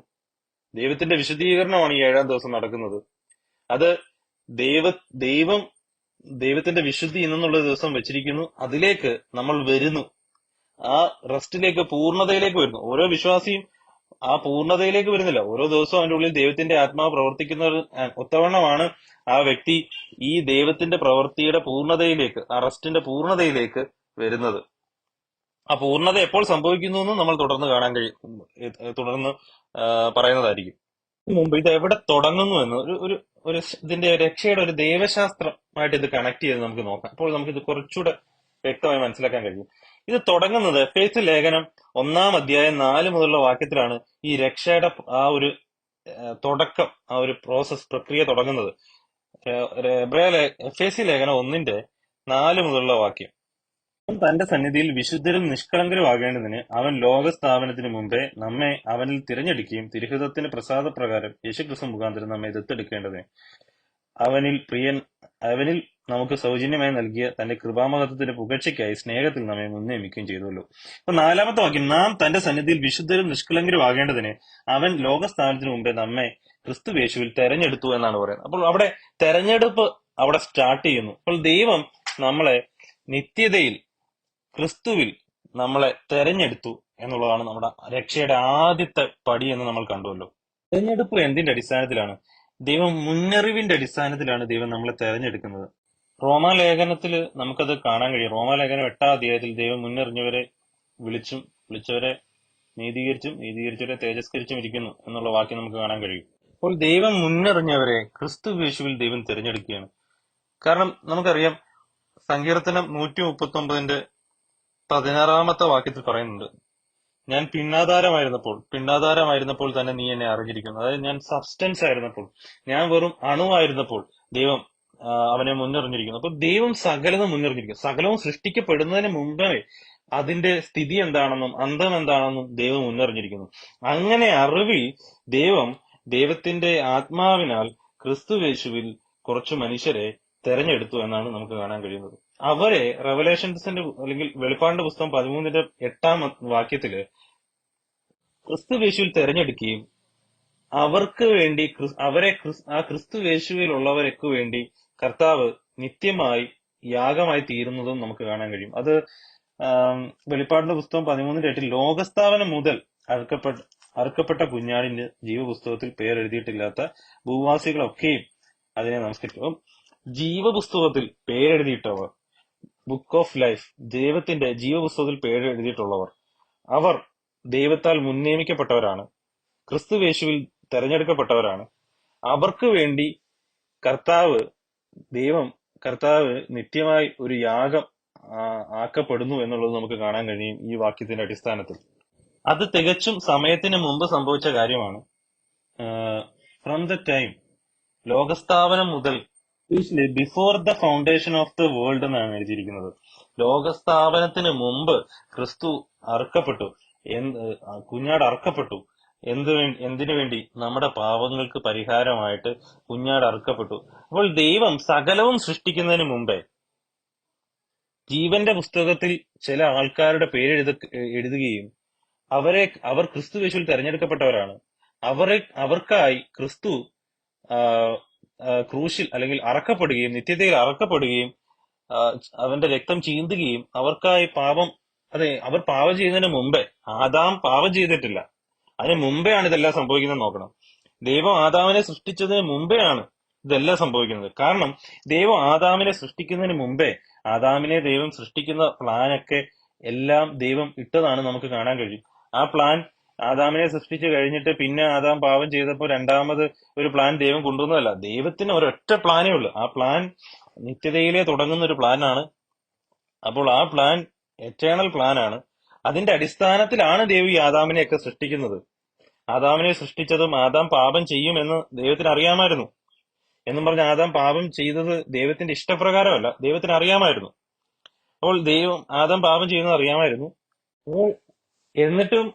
ദൈവത്തിന്റെ വിശുദ്ധീകരണമാണ് ഈ 7-ാം ദിവസം നടക്കുന്നത്. അത് ദൈവ ദൈവം ദൈവത്തിന്റെ വിശുദ്ധി ഇന്നെന്നുള്ള ദിവസം വെച്ചിരിക്കുന്നു. അതിലേക്ക് നമ്മൾ വരുന്നു. ആ റെസ്റ്റിലേക്ക്, പൂർണ്ണതയിലേക്ക് വരുന്നു. ഓരോ വിശ്വാസിയും ആ പൂർണ്ണതയിലേക്ക് വരുന്നില്ല. ഓരോ ദിവസവും അവന്റെ ഉള്ളിൽ ദൈവത്തിന്റെ ആത്മാവ് പ്രവർത്തിക്കുന്ന ഒത്തവണ്ണമാണ് ആ വ്യക്തി ഈ ദൈവത്തിന്റെ പ്രവൃത്തിയുടെ പൂർണ്ണതയിലേക്ക്, ആ റെസ്റ്റിന്റെ പൂർണ്ണതയിലേക്ക് വരുന്നത്. ആ പൂർണ്ണത എപ്പോൾ സംഭവിക്കുന്നു എന്ന് നമ്മൾ തുടർന്ന് കാണാൻ തുടർന്ന് പറയുന്നതായിരിക്കും. മുമ്പ് ഇത് എവിടെ തുടങ്ങുന്നു എന്ന് ഒരു ഇതിന്റെ രക്ഷയുടെ ഒരു ദൈവശാസ്ത്രമായിട്ട് ഇത് കണക്ട് ചെയ്ത് നമുക്ക് നോക്കാം. അപ്പോൾ നമുക്ക് ഇത് കുറച്ചുകൂടെ വ്യക്തമായി മനസ്സിലാക്കാൻ കഴിയും. ഇത് തുടങ്ങുന്നത് എഫേസ്യ ലേഖനം 1-ാം അധ്യായം 4 മുതലുള്ള വാക്യത്തിലാണ് ഈ രക്ഷയുടെ ആ ഒരു തുടക്കം, ആ ഒരു പ്രക്രിയ തുടങ്ങുന്നത്. എഫേസ്യ ലേഖനം 1-ന്റെ 4 മുതലുള്ള വാക്യം. അവൻ തന്റെ സന്നിധിയിൽ വിശുദ്ധരും നിഷ്കളങ്കരും ആകേണ്ടതിന് അവൻ ലോകസ്ഥാപനത്തിന് മുമ്പേ നമ്മെ അവനിൽ തിരഞ്ഞെടുക്കുകയും തിരുഹിതത്തിന് പ്രസാദപ്രകാരം യേശുക്രിസ്തു മുഖാന്തരം നമ്മെ ദത്തെടുക്കേണ്ടതിന് അവനിൽ നമുക്ക് സൗജന്യമായി നൽകിയ തന്റെ കൃപാമഹത്വത്തിന്റെ പുകഴ്ചയ്ക്കായി സ്നേഹത്തിൽ നമ്മെ മുൻനിയമിക്കുകയും ചെയ്തുവല്ലോ. അപ്പൊ 4-ാമത്തെ വാക്യം, നാം തന്റെ സന്നിധിയിൽ വിശുദ്ധരും നിഷ്കളങ്കരും ആകേണ്ടതിന് അവൻ ലോകസ്ഥാപനത്തിന് മുമ്പേ നമ്മെ ക്രിസ്തുയേശുവിൽ തെരഞ്ഞെടുത്തു എന്നാണ് പറയുന്നത്. അപ്പോൾ അവിടെ തെരഞ്ഞെടുപ്പ് അവിടെ സ്റ്റാർട്ട് ചെയ്യുന്നു. അപ്പോൾ ദൈവം നമ്മളെ നിത്യതയിൽ ക്രിസ്തുവിൽ നമ്മളെ തെരഞ്ഞെടുത്തു എന്നുള്ളതാണ് നമ്മുടെ രക്ഷയുടെ ആദ്യത്തെ പടി എന്ന് നമ്മൾ കണ്ടുവല്ലോ. തെരഞ്ഞെടുപ്പ് എന്തിന്റെ അടിസ്ഥാനത്തിലാണ്? ദൈവം മുന്നറിവിന്റെ അടിസ്ഥാനത്തിലാണ് ദൈവം നമ്മളെ തെരഞ്ഞെടുക്കുന്നത്. റോമാലേഖനത്തിൽ നമുക്കത് കാണാൻ കഴിയും. റോമാലേഖനം 8-ാം അധ്യായത്തിൽ ദൈവം മുന്നറിഞ്ഞവരെ വിളിച്ചവരെ നീതീകരിച്ചവരെ തേജസ്കരിച്ചും ഇരിക്കുന്നു എന്നുള്ള വാക്യം നമുക്ക് കാണാൻ കഴിയും. അപ്പോൾ ദൈവം മുന്നറിഞ്ഞവരെ ക്രിസ്തു യേശുവിൽ ദൈവം തിരഞ്ഞെടുക്കുകയാണ്. കാരണം നമുക്കറിയാം, സങ്കീർത്തനം 139-ന്റെ 16-ാമത്തെ വാക്യത്തിൽ പറയുന്നുണ്ട്, ഞാൻ പിണ്ടാധാരമായിരുന്നപ്പോൾ തന്നെ നീ എന്നെ അറിഞ്ഞിരിക്കുന്നു. അതായത് ഞാൻ സബ്സ്റ്റൻസ് ആയിരുന്നപ്പോൾ, ഞാൻ വെറും അണുവായിരുന്നപ്പോൾ ദൈവം അവനെ മുന്നറിഞ്ഞിരിക്കുന്നു. അപ്പൊ ദൈവം സകലതും മുന്നറിഞ്ഞിരിക്കുന്നു. സകലവും സൃഷ്ടിക്കപ്പെടുന്നതിന് മുമ്പേ അതിന്റെ സ്ഥിതി എന്താണെന്നും അന്തം എന്താണെന്നും ദൈവം മുന്നറിഞ്ഞിരിക്കുന്നു. അങ്ങനെ അറിവിൽ ദൈവത്തിന്റെ ആത്മാവിനാൽ ക്രിസ്തുയേശുവിൽ കുറച്ചു മനുഷ്യരെ തെരഞ്ഞെടുത്തു എന്നാണ് നമുക്ക് കാണാൻ കഴിയുന്നത്. അവരെ റെവലേഷൻസിന്റെ അല്ലെങ്കിൽ വെളിപ്പാടിന്റെ പുസ്തകം 13-ന്റെ 8-ാം വാക്യത്തില് ക്രിസ്തുയേശുവിൽ തെരഞ്ഞെടുക്കുകയും അവർക്ക് വേണ്ടി ആ ക്രിസ്തുയേശുവിലുള്ളവർക്ക് വേണ്ടി കർത്താവ് നിത്യമായി യാഗമായി തീരുന്നതും നമുക്ക് കാണാൻ കഴിയും. അത് വെളിപ്പാടിന്റെ പുസ്തകം 13-ന്റെ 8-ൽ ലോകസ്ഥാപനം മുതൽ അറുക്കപ്പെട്ട കുഞ്ഞാടിന്റെ ജീവപുസ്തകത്തിൽ പേരെഴുതിയിട്ടില്ലാത്ത ഭൂവാസികളൊക്കെയും അതിനെ നമസ്കരിക്കും. ജീവപുസ്തകത്തിൽ പേരെഴുതിയിട്ടവർ, ബുക്ക് ഓഫ് ലൈഫ്, ദൈവത്തിന്റെ ജീവപുസ്തകത്തിൽ പേരെഴുതിയിട്ടുള്ളവർ, അവർ ദൈവത്താൽ മുൻനിയമിക്കപ്പെട്ടവരാണ്, ക്രിസ്തുയേശുവിൽ തെരഞ്ഞെടുക്കപ്പെട്ടവരാണ്. അവർക്ക് വേണ്ടി കർത്താവ് നിത്യമായി ഒരു യാഗം ആക്കപ്പെടുന്നു എന്നുള്ളത് നമുക്ക് കാണാൻ കഴിയും ഈ വാക്യത്തിന്റെ അടിസ്ഥാനത്തിൽ. അത് തികച്ചും സമയത്തിന് മുമ്പ് സംഭവിച്ച കാര്യമാണ്. ഫ്രം ദ ടൈം, ലോകസ്ഥാപനം മുതൽ, before the foundation of the world എന്നാണ് എഴുതിയിരിക്കുന്നത്. ലോകസ്ഥാപനത്തിന് മുമ്പ് ക്രിസ്തു അറുക്കപ്പെട്ടു, കുഞ്ഞാട് അറുക്കപ്പെട്ടു. എന്തിനു വേണ്ടി? നമ്മുടെ പാപങ്ങൾക്ക് പരിഹാരമായിട്ട് കുഞ്ഞാട് അറുക്കപ്പെട്ടു. അപ്പോൾ ദൈവം സകലവും സൃഷ്ടിക്കുന്നതിന് മുമ്പേ ജീവന്റെ പുസ്തകത്തിൽ ചില ആൾക്കാരുടെ എഴുതുകയും അവർ ക്രിസ്തുയേശുവിൽ തെരഞ്ഞെടുക്കപ്പെട്ടവരാണ്. അവർക്കായി ക്രിസ്തു ക്രൂശിൽ അല്ലെങ്കിൽ അറക്കപ്പെടുകയും നിത്യതയിൽ അറക്കപ്പെടുകയും അവന്റെ രക്തം ചീന്തുകയും അവർക്കായി അവർ പാപം ചെയ്യുന്നതിന് മുമ്പേ, ആദാം പാപം ചെയ്തിട്ടില്ല, അതിന് മുമ്പേ ആണ് ഇതെല്ലാം സംഭവിക്കുന്നത് നോക്കണം. ദൈവം ആദാമിനെ സൃഷ്ടിച്ചതിന് മുമ്പേ ആണ് ഇതെല്ലാം സംഭവിക്കുന്നത്. കാരണം ദൈവം ആദാമിനെ സൃഷ്ടിക്കുന്നതിന് മുമ്പേ ആദാമിനെ ദൈവം സൃഷ്ടിക്കുന്ന പ്ലാനൊക്കെ എല്ലാം ദൈവം ഇട്ടതാണ് നമുക്ക് കാണാൻ കഴിയും. ആ പ്ലാൻ ആദാമിനെ സൃഷ്ടിച്ചു കഴിഞ്ഞിട്ട് പിന്നെ ആദാം പാപം ചെയ്തപ്പോൾ രണ്ടാമത് ഒരു പ്ലാൻ ദൈവം കൊണ്ടുവന്നതല്ല. ദൈവത്തിന് ഒരൊറ്റ പ്ലാനേ ഉള്ളൂ. ആ പ്ലാൻ നിത്യതയിലെ തുടങ്ങുന്ന ഒരു പ്ലാനാണ്. അപ്പോൾ ആ പ്ലാൻ എറ്റേണൽ പ്ലാനാണ്. അതിന്റെ അടിസ്ഥാനത്തിലാണ് ദൈവം ഈ ആദാമിനെയൊക്കെ സൃഷ്ടിക്കുന്നത്. ആദാമിനെ സൃഷ്ടിച്ചതും ആദാം പാപം ചെയ്യുമെന്ന് ദൈവത്തിന് അറിയാമായിരുന്നു. എന്നും പറഞ്ഞ് ആദാം പാപം ചെയ്തത് ദൈവത്തിന്റെ ഇഷ്ടപ്രകാരമല്ല, ദൈവത്തിന് അറിയാമായിരുന്നു. അപ്പോൾ ആദാം പാപം ചെയ്യുന്നത് അറിയാമായിരുന്നു. എന്നിട്ടും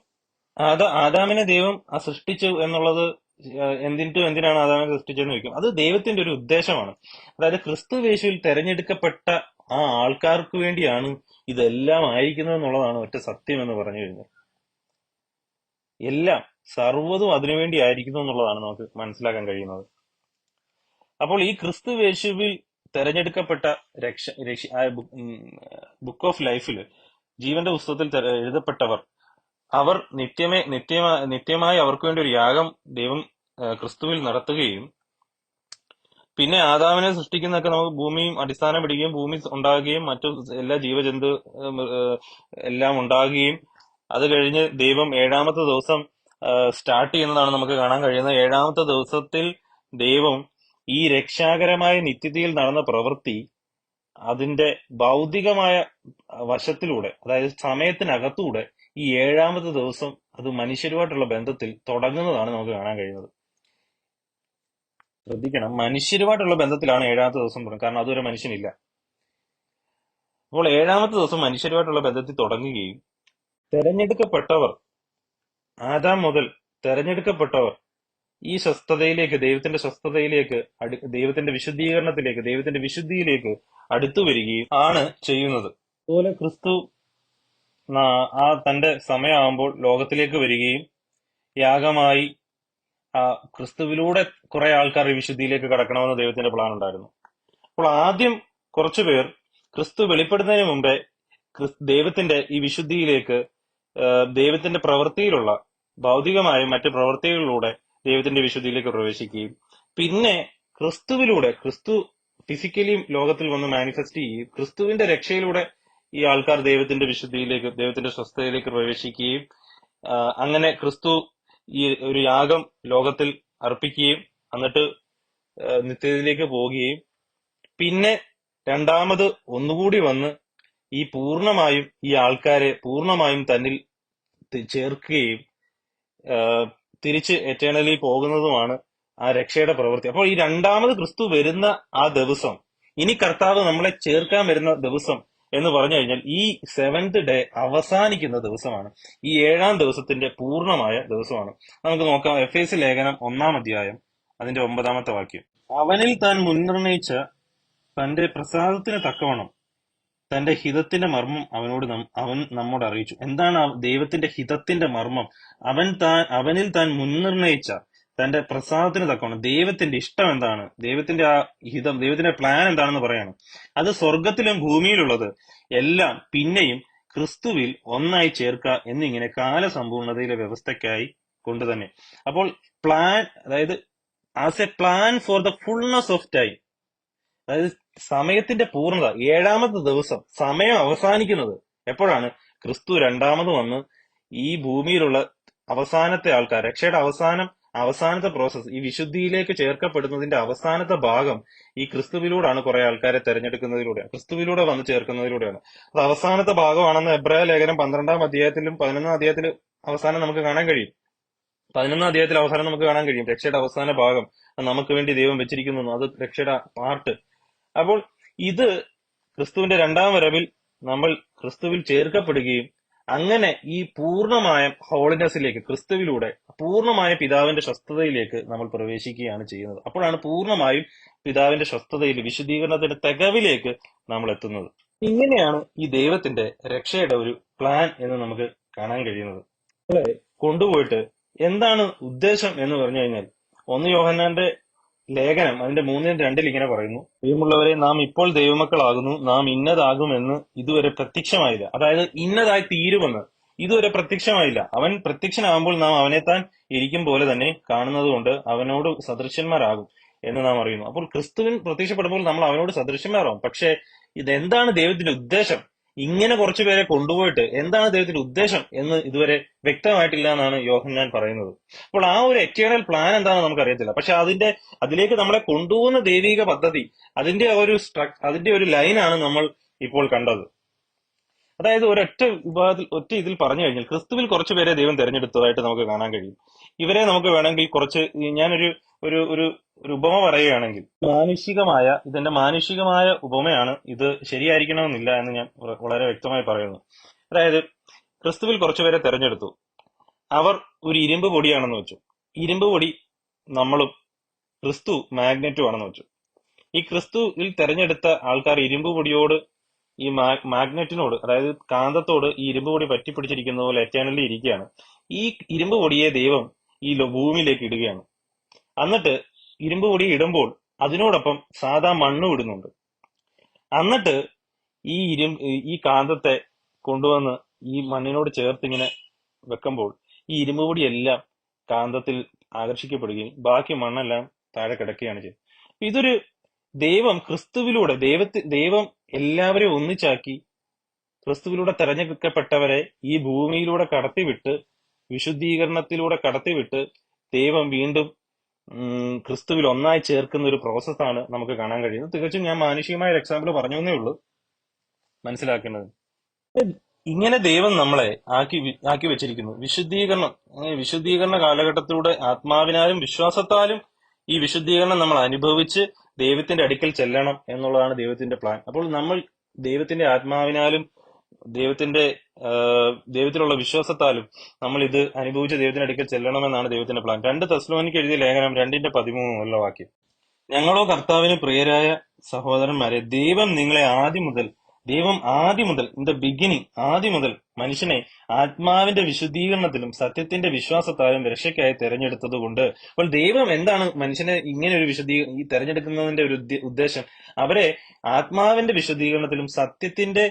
ആദാമിനെ ദൈവം സൃഷ്ടിച്ചു എന്നുള്ളത് എന്തിനാണ് ആദാമിനെ സൃഷ്ടിച്ചതെന്ന് ചോദിക്കും. അത് ദൈവത്തിന്റെ ഒരു ഉദ്ദേശമാണ്. അതായത് ക്രിസ്തുവേശുവിൽ തെരഞ്ഞെടുക്കപ്പെട്ട ആ ആൾക്കാർക്ക് വേണ്ടിയാണ് ഇതെല്ലാം ആയിരിക്കുന്നത് എന്നുള്ളതാണ് ഒറ്റ സത്യം എന്ന് പറഞ്ഞു കഴിഞ്ഞാൽ. എല്ലാം സർവ്വതും അതിനുവേണ്ടി ആയിരിക്കുന്നു എന്നുള്ളതാണ് നമുക്ക് മനസ്സിലാക്കാൻ കഴിയുന്നത്. അപ്പോൾ ഈ ക്രിസ്തുവേശുവിൽ തെരഞ്ഞെടുക്കപ്പെട്ട ബുക്ക് ഓഫ് ലൈഫിൽ, ജീവന്റെ പുസ്തകത്തിൽ എഴുതപ്പെട്ടവർ, അവർ നിത്യമായി അവർക്ക് വേണ്ടി ഒരു യാഗം ദൈവം ക്രിസ്തുവിൽ നടത്തുകയും, പിന്നെ ആദാമിനെ സൃഷ്ടിക്കുന്നതൊക്കെ നമുക്ക് ഭൂമിയും അടിസ്ഥാനം പിടിക്കുകയും ഭൂമി ഉണ്ടാകുകയും മറ്റു എല്ലാ ജീവജന്തു എല്ലാം ഉണ്ടാകുകയും, അത് കഴിഞ്ഞ് ദൈവം ഏഴാമത്തെ ദിവസം സ്റ്റാർട്ട് ചെയ്യുന്നതാണ് നമുക്ക് കാണാൻ കഴിയുന്നത്. ഏഴാമത്തെ ദിവസത്തിൽ ദൈവം ഈ രക്ഷാകരമായ നിത്യതയിൽ നടന്ന പ്രവൃത്തി അതിന്റെ ഭൗതികമായ വശത്തിലൂടെ, അതായത് സമയത്തിനകത്തൂടെ ഈ ഏഴാമത്തെ ദിവസം അത് മനുഷ്യരുമായിട്ടുള്ള ബന്ധത്തിൽ തുടങ്ങുന്നതാണ് നമുക്ക് കാണാൻ കഴിയുന്നത്. ശ്രദ്ധിക്കണം, മനുഷ്യരുമായിട്ടുള്ള ബന്ധത്തിലാണ് ഏഴാമത്തെ ദിവസം തുടങ്ങുന്നത്. കാരണം അതുവരെ മനുഷ്യനില്ല. അപ്പോൾ ഏഴാമത്തെ ദിവസം മനുഷ്യരുമായിട്ടുള്ള ബന്ധത്തിൽ തുടങ്ങുകയും തെരഞ്ഞെടുക്കപ്പെട്ടവർ, ആദാം മുതൽ തെരഞ്ഞെടുക്കപ്പെട്ടവർ ഈ സ്വസ്ഥതയിലേക്ക്, ദൈവത്തിന്റെ സ്വസ്ഥതയിലേക്ക്, ദൈവത്തിന്റെ വിശുദ്ധീകരണത്തിലേക്ക്, ദൈവത്തിന്റെ വിശുദ്ധിയിലേക്ക് അടുത്തു വരികയും ആണ് ചെയ്യുന്നത്. അതുപോലെ ക്രിസ്തു തന്റെ സമയമാകുമ്പോൾ ലോകത്തിലേക്ക് വരികയും യാഗമായി ക്രിസ്തുവിലൂടെ കുറെ ആൾക്കാർ ഈ വിശുദ്ധിയിലേക്ക് കടക്കണമെന്ന് ദൈവത്തിന്റെ പ്ലാൻ ഉണ്ടായിരുന്നു. അപ്പോൾ ആദ്യം കുറച്ചുപേർ ക്രിസ്തു വെളിപ്പെടുന്നതിന് മുമ്പേ ദൈവത്തിന്റെ ഈ വിശുദ്ധിയിലേക്ക്, ദൈവത്തിന്റെ പ്രവൃത്തിയിലുള്ള ഭൗതികമായും മറ്റു പ്രവൃത്തികളിലൂടെ ദൈവത്തിന്റെ വിശുദ്ധിയിലേക്ക് പ്രവേശിക്കുകയും, പിന്നെ ക്രിസ്തു ഫിസിക്കലി ലോകത്തിൽ വന്ന് മാനിഫെസ്റ്റ് ചെയ്യുകയും ക്രിസ്തുവിന്റെ രക്ഷയിലൂടെ ഈ ആൾക്കാർ ദൈവത്തിന്റെ വിശുദ്ധിയിലേക്ക്, ദൈവത്തിന്റെ സ്വസ്ഥതയിലേക്ക് പ്രവേശിക്കുകയും, അങ്ങനെ ക്രിസ്തു ഈ ഒരു യാഗം ലോകത്തിൽ അർപ്പിക്കുകയും എന്നിട്ട് നിത്യതയിലേക്ക് പോവുകയും, പിന്നെ രണ്ടാമത് ഒന്നുകൂടി വന്ന് ഈ ആൾക്കാരെ പൂർണ്ണമായും തന്നിൽ ചേർക്കുകയും തിരിച്ച് എറ്റേണലി പോകുന്നതുമാണ് ആ രക്ഷയുടെ പ്രവൃത്തി. അപ്പോൾ ഈ രണ്ടാമത് ക്രിസ്തു വരുന്ന ആ ദിവസം, ഇനി കർത്താവ് നമ്മളെ ചേർക്കാൻ വരുന്ന ദിവസം എന്ന് പറഞ്ഞു കഴിഞ്ഞാൽ ഈ 7th ഡേ അവസാനിക്കുന്ന ദിവസമാണ്. ഈ 7ാം ദിവസത്തിന്റെ പൂർണ്ണമായ ദിവസമാണ്. നമുക്ക് നോക്കാം എഫേസ്യ ലേഖനം 1-ാം അധ്യായം അതിന്റെ 9-ാമത്തെ വാക്യം. അവനിൽ താൻ മുൻനിർണയിച്ച തന്റെ പ്രസാദത്തിന് തക്കവണ്ണം തന്റെ ഹിതത്തിന്റെ മർമ്മം അവൻ നമ്മോട് അറിയിച്ചു. എന്താണ് ദൈവത്തിന്റെ ഹിതത്തിന്റെ മർമ്മം? അവനിൽ താൻ മുൻനിർണയിച്ച തന്റെ പ്രസാദത്തിന് തക്കവണ്ണം, ദൈവത്തിന്റെ ഇഷ്ടം എന്താണ്, ദൈവത്തിന്റെ ആ ഹിതം, ദൈവത്തിന്റെ പ്ലാൻ എന്താണെന്ന് പറയാണ്. അത് സ്വർഗത്തിലും ഭൂമിയിലുള്ളത് എല്ലാം പിന്നെയും ക്രിസ്തുവിൽ ഒന്നായി ചേർക്കുക എന്നിങ്ങനെ കാലസമ്പൂർണതയിലെ വ്യവസ്ഥയ്ക്കായി കൊണ്ടുതന്നെ. അപ്പോൾ പ്ലാൻ, അതായത് as A plan for the fullness of time, അതായത് സമയത്തിന്റെ പൂർണ്ണത, 7ാമത്തെ ദിവസം സമയം അവസാനിക്കുന്നത് എപ്പോഴാണ്? ക്രിസ്തു രണ്ടാമത് വന്ന് ഈ ഭൂമിയിലുള്ള അവസാനത്തെ ആൾക്കാർ, രക്ഷയുടെ അവസാനത്തെ പ്രോസസ്, ഈ വിശുദ്ധിയിലേക്ക് ചേർക്കപ്പെടുന്നതിന്റെ അവസാനത്തെ ഭാഗം ഈ ക്രിസ്തുവിലൂടെയാണ്. കുറെ ആൾക്കാരെ തെരഞ്ഞെടുക്കുന്നതിലൂടെ, ക്രിസ്തുവിലൂടെ വന്ന് ചേർക്കുന്നതിലൂടെയാണ്. അത് അവസാനത്തെ ഭാഗമാണെന്ന് എബ്രായ ലേഖനം 12-ാം അധ്യായത്തിലും 11-ാം അധ്യായത്തിലും അവസാനം നമുക്ക് കാണാൻ കഴിയും. 11-ാം അധ്യായത്തിൽ അവസാനം നമുക്ക് കാണാൻ കഴിയും രക്ഷയുടെ അവസാന ഭാഗം നമുക്ക് വേണ്ടി ദൈവം വെച്ചിരിക്കുന്നു. അത് രക്ഷയുടെ പാർട്ട്. അപ്പോൾ ഇത് ക്രിസ്തുവിന്റെ രണ്ടാം വരവിൽ നമ്മൾ ക്രിസ്തുവിൽ ചേർക്കപ്പെടുകയും അങ്ങനെ ഈ പൂർണ്ണമായ ഹോളിനെസ്സിലേക്ക്, ക്രിസ്തുവിലൂടെ പൂർണ്ണമായ പിതാവിന്റെ സ്വസ്ഥതയിലേക്ക് നമ്മൾ പ്രവേശിക്കുകയാണ് ചെയ്യുന്നത്. അപ്പോഴാണ് പൂർണ്ണമായും പിതാവിന്റെ സ്വസ്ഥതയിൽ, വിശുദ്ധീകരണത്തിന്റെ തികവിലേക്ക് നമ്മൾ എത്തുന്നത്. ഇങ്ങനെയാണ് ഈ ദൈവത്തിന്റെ രക്ഷയുടെ ഒരു പ്ലാൻ എന്ന് നമുക്ക് കാണാൻ കഴിയുന്നത്. നമ്മളെ കൊണ്ടുപോയിട്ട് എന്താണ് ഉദ്ദേശം എന്ന് പറഞ്ഞു കഴിഞ്ഞാൽ, 1 യോഹന്നാന്റെ ലേഖനം അതിന്റെ 3-2 ഇങ്ങനെ പറയുന്നു: പ്രിയമുള്ളവരെ, നാം ഇപ്പോൾ ദൈവമക്കളാകുന്നു, നാം ഇന്നതാകുമെന്ന് ഇതുവരെ പ്രത്യക്ഷമായില്ല. അതായത് ഇന്നതായി തീരുമെന്ന് ഇതുവരെ പ്രത്യക്ഷമായില്ല. അവൻ പ്രത്യക്ഷനാകുമ്പോൾ നാം അവനെ താൻ ഇരിക്കും പോലെ തന്നെ കാണുന്നത് കൊണ്ട് അവനോട് സദൃശ്യന്മാരാകും എന്ന് നാം അറിയുന്നു. അപ്പോൾ ക്രിസ്തുവിൻ പ്രത്യക്ഷപ്പെടുമ്പോൾ നമ്മൾ അവനോട് സദൃശ്യന്മാരാകും. പക്ഷെ ഇതെന്താണ് ദൈവത്തിന്റെ ഉദ്ദേശം? ഇങ്ങനെ കുറച്ചു പേരെ കൊണ്ടുപോയിട്ട് എന്താണ് ദൈവത്തിന്റെ ഉദ്ദേശം എന്ന് ഇതുവരെ വ്യക്തമായിട്ടില്ല എന്നാണ് യോഹന്നാൻ പറയുന്നത്. അപ്പോൾ ആ ഒരു എറ്റേണൽ പ്ലാൻ എന്താണെന്ന് നമുക്കറിയത്തില്ല. പക്ഷെ അതിലേക്ക് നമ്മളെ കൊണ്ടുപോകുന്ന ദൈവിക പദ്ധതി, അതിന്റെ ഒരു ലൈനാണ് നമ്മൾ ഇപ്പോൾ കണ്ടത്. അതായത് ഒറ്റ ഇതിൽ പറഞ്ഞു കഴിഞ്ഞാൽ ക്രിസ്തുവിൽ കുറച്ചുപേരെ ദൈവം തെരഞ്ഞെടുത്തതായിട്ട് നമുക്ക് കാണാൻ കഴിയും. ഇവരെ നമുക്ക് വേണമെങ്കിൽ ഞാനൊരു ഒരു ഒരു ഒരു ഉപമ പറയുകയാണെങ്കിൽ, ഇതിന്റെ മാനുഷികമായ ഉപമയാണ്. ഇത് ശരിയായിരിക്കണമെന്നില്ല എന്ന് ഞാൻ വളരെ വ്യക്തമായി പറയുന്നു. അതായത് ക്രിസ്തുവിൽ കുറച്ചുപേരെ തെരഞ്ഞെടുത്തു. അവർ ഒരു ഇരുമ്പ് പൊടിയാണെന്ന് വെച്ചു. ഇരുമ്പ് പൊടി നമ്മളും ക്രിസ്തു മാഗ്നറ്റും ആണെന്ന് വെച്ചു. ഈ ക്രിസ്തുവിൽ തെരഞ്ഞെടുത്ത ആൾക്കാർ ഇരുമ്പ് പൊടിയോട് ഈ മാഗ്നറ്റിനോട്, അതായത് കാന്തത്തോട് ഈ ഇരുമ്പ് പൊടി പറ്റിപ്പിടിച്ചിരിക്കുന്ന പോലെ എറ്റേണലി ഇരിക്കുകയാണ്. ഈ ഇരുമ്പ് പൊടിയെ ദൈവം ഈ ഭൂമിയിലേക്ക് ഇടുകയാണ്. എന്നിട്ട് ഇരുമ്പ് പൊടി ഇടുമ്പോൾ അതിനോടൊപ്പം സാധാ മണ്ണ് ഇടുന്നുണ്ട്. എന്നിട്ട് ഈ കാന്തത്തെ കൊണ്ടുവന്ന് ഈ മണ്ണിനോട് ചേർത്ത് ഇങ്ങനെ വെക്കുമ്പോൾ ഈ ഇരുമ്പ് പൊടിയെല്ലാം കാന്തത്തിൽ ആകർഷിക്കപ്പെടുകയും ബാക്കി മണ്ണെല്ലാം താഴെ കിടക്കുകയാണ് ചെയ്യുന്നത്. ഇതൊരു ദൈവം ക്രിസ്തുവിലൂടെ ദൈവം എല്ലാവരെയും ഒന്നിച്ചാക്കി ക്രിസ്തുവിലൂടെ തെരഞ്ഞെടുക്കപ്പെട്ടവരെ ഈ ഭൂമിയിലൂടെ കടത്തിവിട്ട് വിശുദ്ധീകരണത്തിലൂടെ കടത്തിവിട്ട് ദൈവം വീണ്ടും ക്രിസ്തുവിൽ ഒന്നായി ചേർക്കുന്ന ഒരു പ്രോസസ്സാണ് നമുക്ക് കാണാൻ കഴിയുന്നത്. തികച്ചും ഞാൻ മാനുഷികമായ ഒരു എക്സാമ്പിൾ പറഞ്ഞു എന്നേ ഉള്ളൂ മനസ്സിലാക്കേണ്ടത്. ഇങ്ങനെ ദൈവം നമ്മളെ ആക്കി വെച്ചിരിക്കുന്നു. വിശുദ്ധീകരണ കാലഘട്ടത്തിലൂടെ ആത്മാവിനാലും വിശ്വാസത്താലും ഈ വിശുദ്ധീകരണം നമ്മൾ അനുഭവിച്ച് ദൈവത്തിന്റെ അടുക്കൽ ചെല്ലണം എന്നുള്ളതാണ് ദൈവത്തിന്റെ പ്ലാൻ. അപ്പോൾ നമ്മൾ ദൈവത്തിന്റെ ആത്മാവിനാലും ദൈവത്തിലുള്ള വിശ്വാസത്താലും നമ്മൾ ഇത് അനുഭവിച്ച് ദൈവത്തിന്റെ അടുക്കൽ ചെല്ലണമെന്നാണ് ദൈവത്തിന്റെ പ്ലാൻ. 2 തെസ്സലോനിക്ക് എഴുതിയ ലേഖനം 2:13 വാക്യം: ഞങ്ങളോ കർത്താവിന് പ്രിയരായ സഹോദരന്മാരെ, ദൈവം ആദ്യം മുതൽ ഇൻ ദ ബിഗിനിങ് ആദ്യം മുതൽ മനുഷ്യനെ ആത്മാവിന്റെ വിശുദ്ധീകരണത്തിലും സത്യത്തിന്റെ വിശ്വാസത്താലും രക്ഷയ്ക്കായി തെരഞ്ഞെടുത്തത് കൊണ്ട്. അപ്പോൾ ദൈവം എന്താണ് മനുഷ്യനെ ഇങ്ങനെ ഒരു ഈ തെരഞ്ഞെടുക്കുന്നതിന്റെ ഒരു ഉദ്ദേശം? അവരെ ആത്മാവിന്റെ വിശുദ്ധീകരണത്തിലും സത്യത്തിന്റെ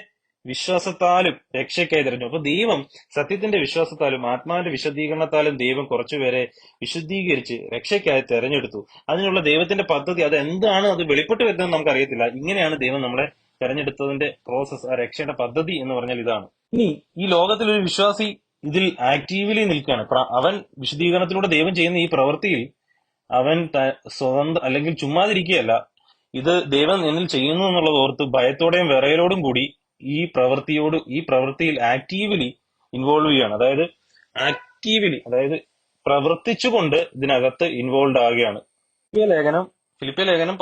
വിശ്വാസത്താലും രക്ഷയ്ക്കായി തെരഞ്ഞെടുത്തു. അപ്പൊ ദൈവം സത്യത്തിന്റെ വിശ്വാസത്താലും ആത്മാവിന്റെ വിശുദ്ധീകരണത്താലും ദൈവം കുറച്ചുപേരെ വിശുദ്ധീകരിച്ച് രക്ഷയ്ക്കായി തെരഞ്ഞെടുത്തു. അതിനുള്ള ദൈവത്തിന്റെ പദ്ധതി അത് എന്താണ്, അത് വെളിപ്പെട്ട് വരുന്നത് നമുക്കറിയത്തില്ല. ഇങ്ങനെയാണ് ദൈവം നമ്മളെ തെരഞ്ഞെടുത്തതിന്റെ പ്രോസസ്, ആ രക്ഷയുടെ പദ്ധതി എന്ന് പറഞ്ഞാൽ ഇതാണ്. ഇനി ഈ ലോകത്തിലൊരു വിശ്വാസി ഇതിൽ ആക്റ്റീവ്ലി നിൽക്കുകയാണ്. അവൻ വിശുദ്ധീകരണത്തിലൂടെ ദൈവം ചെയ്യുന്ന ഈ പ്രവൃത്തിയിൽ അവൻ സ്വതന്ത്ര അല്ലെങ്കിൽ ചുമ്മാതിരിക്കുകയല്ല. ഇത് ദൈവം എന്നിൽ ചെയ്യുന്നു എന്നുള്ളത് ഓർത്ത് ഭയത്തോടെയും വിറയലോടും കൂടി ഈ പ്രവൃത്തിയിൽ ആക്റ്റീവ്ലി ഇൻവോൾവ് ചെയ്യാണ്. അതായത് പ്രവർത്തിച്ചുകൊണ്ട് ഇതിനകത്ത് ഇൻവോൾവ് ആവുകയാണ്. ഫിലിപ്പിയ ലേഖനം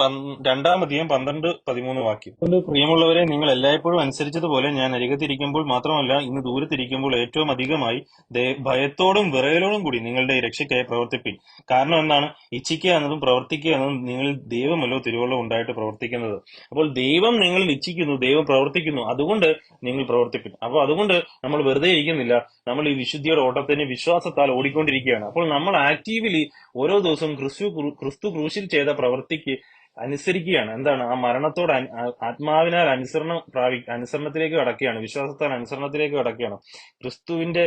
2:12-13 വാക്യം: അതുകൊണ്ട് പ്രിയമുള്ളവരെ, നിങ്ങൾ എല്ലായ്പ്പോഴും അനുസരിച്ചതുപോലെ ഞാൻ അരികത്തിരിക്കുമ്പോൾ മാത്രമല്ല ഇന്ന് ദൂരത്തിരിക്കുമ്പോൾ ഏറ്റവും അധികമായി ഭയത്തോടും വിറയലോടും കൂടി നിങ്ങളുടെ രക്ഷയ്ക്കായി പ്രവർത്തിപ്പിൻ. കാരണം എന്താണ്? ഇച്ഛിക്കുക എന്നതും പ്രവർത്തിക്കുക എന്നതും നിങ്ങളിൽ ദൈവമല്ലോ തിരുവള്ളം ഉണ്ടായിട്ട് പ്രവർത്തിക്കുന്നത്. അപ്പോൾ ദൈവം നിങ്ങളിൽ ഇച്ഛിക്കുന്നു, ദൈവം പ്രവർത്തിക്കുന്നു, അതുകൊണ്ട് നിങ്ങൾ പ്രവർത്തിപ്പിൻ. അപ്പോൾ അതുകൊണ്ട് നമ്മൾ വെറുതെ ഇരിക്കുന്നില്ല, നമ്മൾ ഈ വിശുദ്ധിയുടെ ഓട്ടത്തിന് വിശ്വാസത്താൽ ഓടിക്കൊണ്ടിരിക്കുകയാണ്. അപ്പോൾ നമ്മൾ ആക്റ്റീവ്ലി ഓരോ ദിവസവും ക്രിസ്തു ക്രൂശിൽ ചെയ്ത പ്രവൃത്തിക്ക് അനുസരിക്കുകയാണ്. എന്താണ്? ആ മരണത്തോട് ആത്മാവിനാൽ അനുസരണത്തിലേക്ക് കടക്കുകയാണ്, വിശ്വാസത്താൽ അനുസരണത്തിലേക്ക് കടക്കുകയാണ്. ക്രിസ്തുവിന്റെ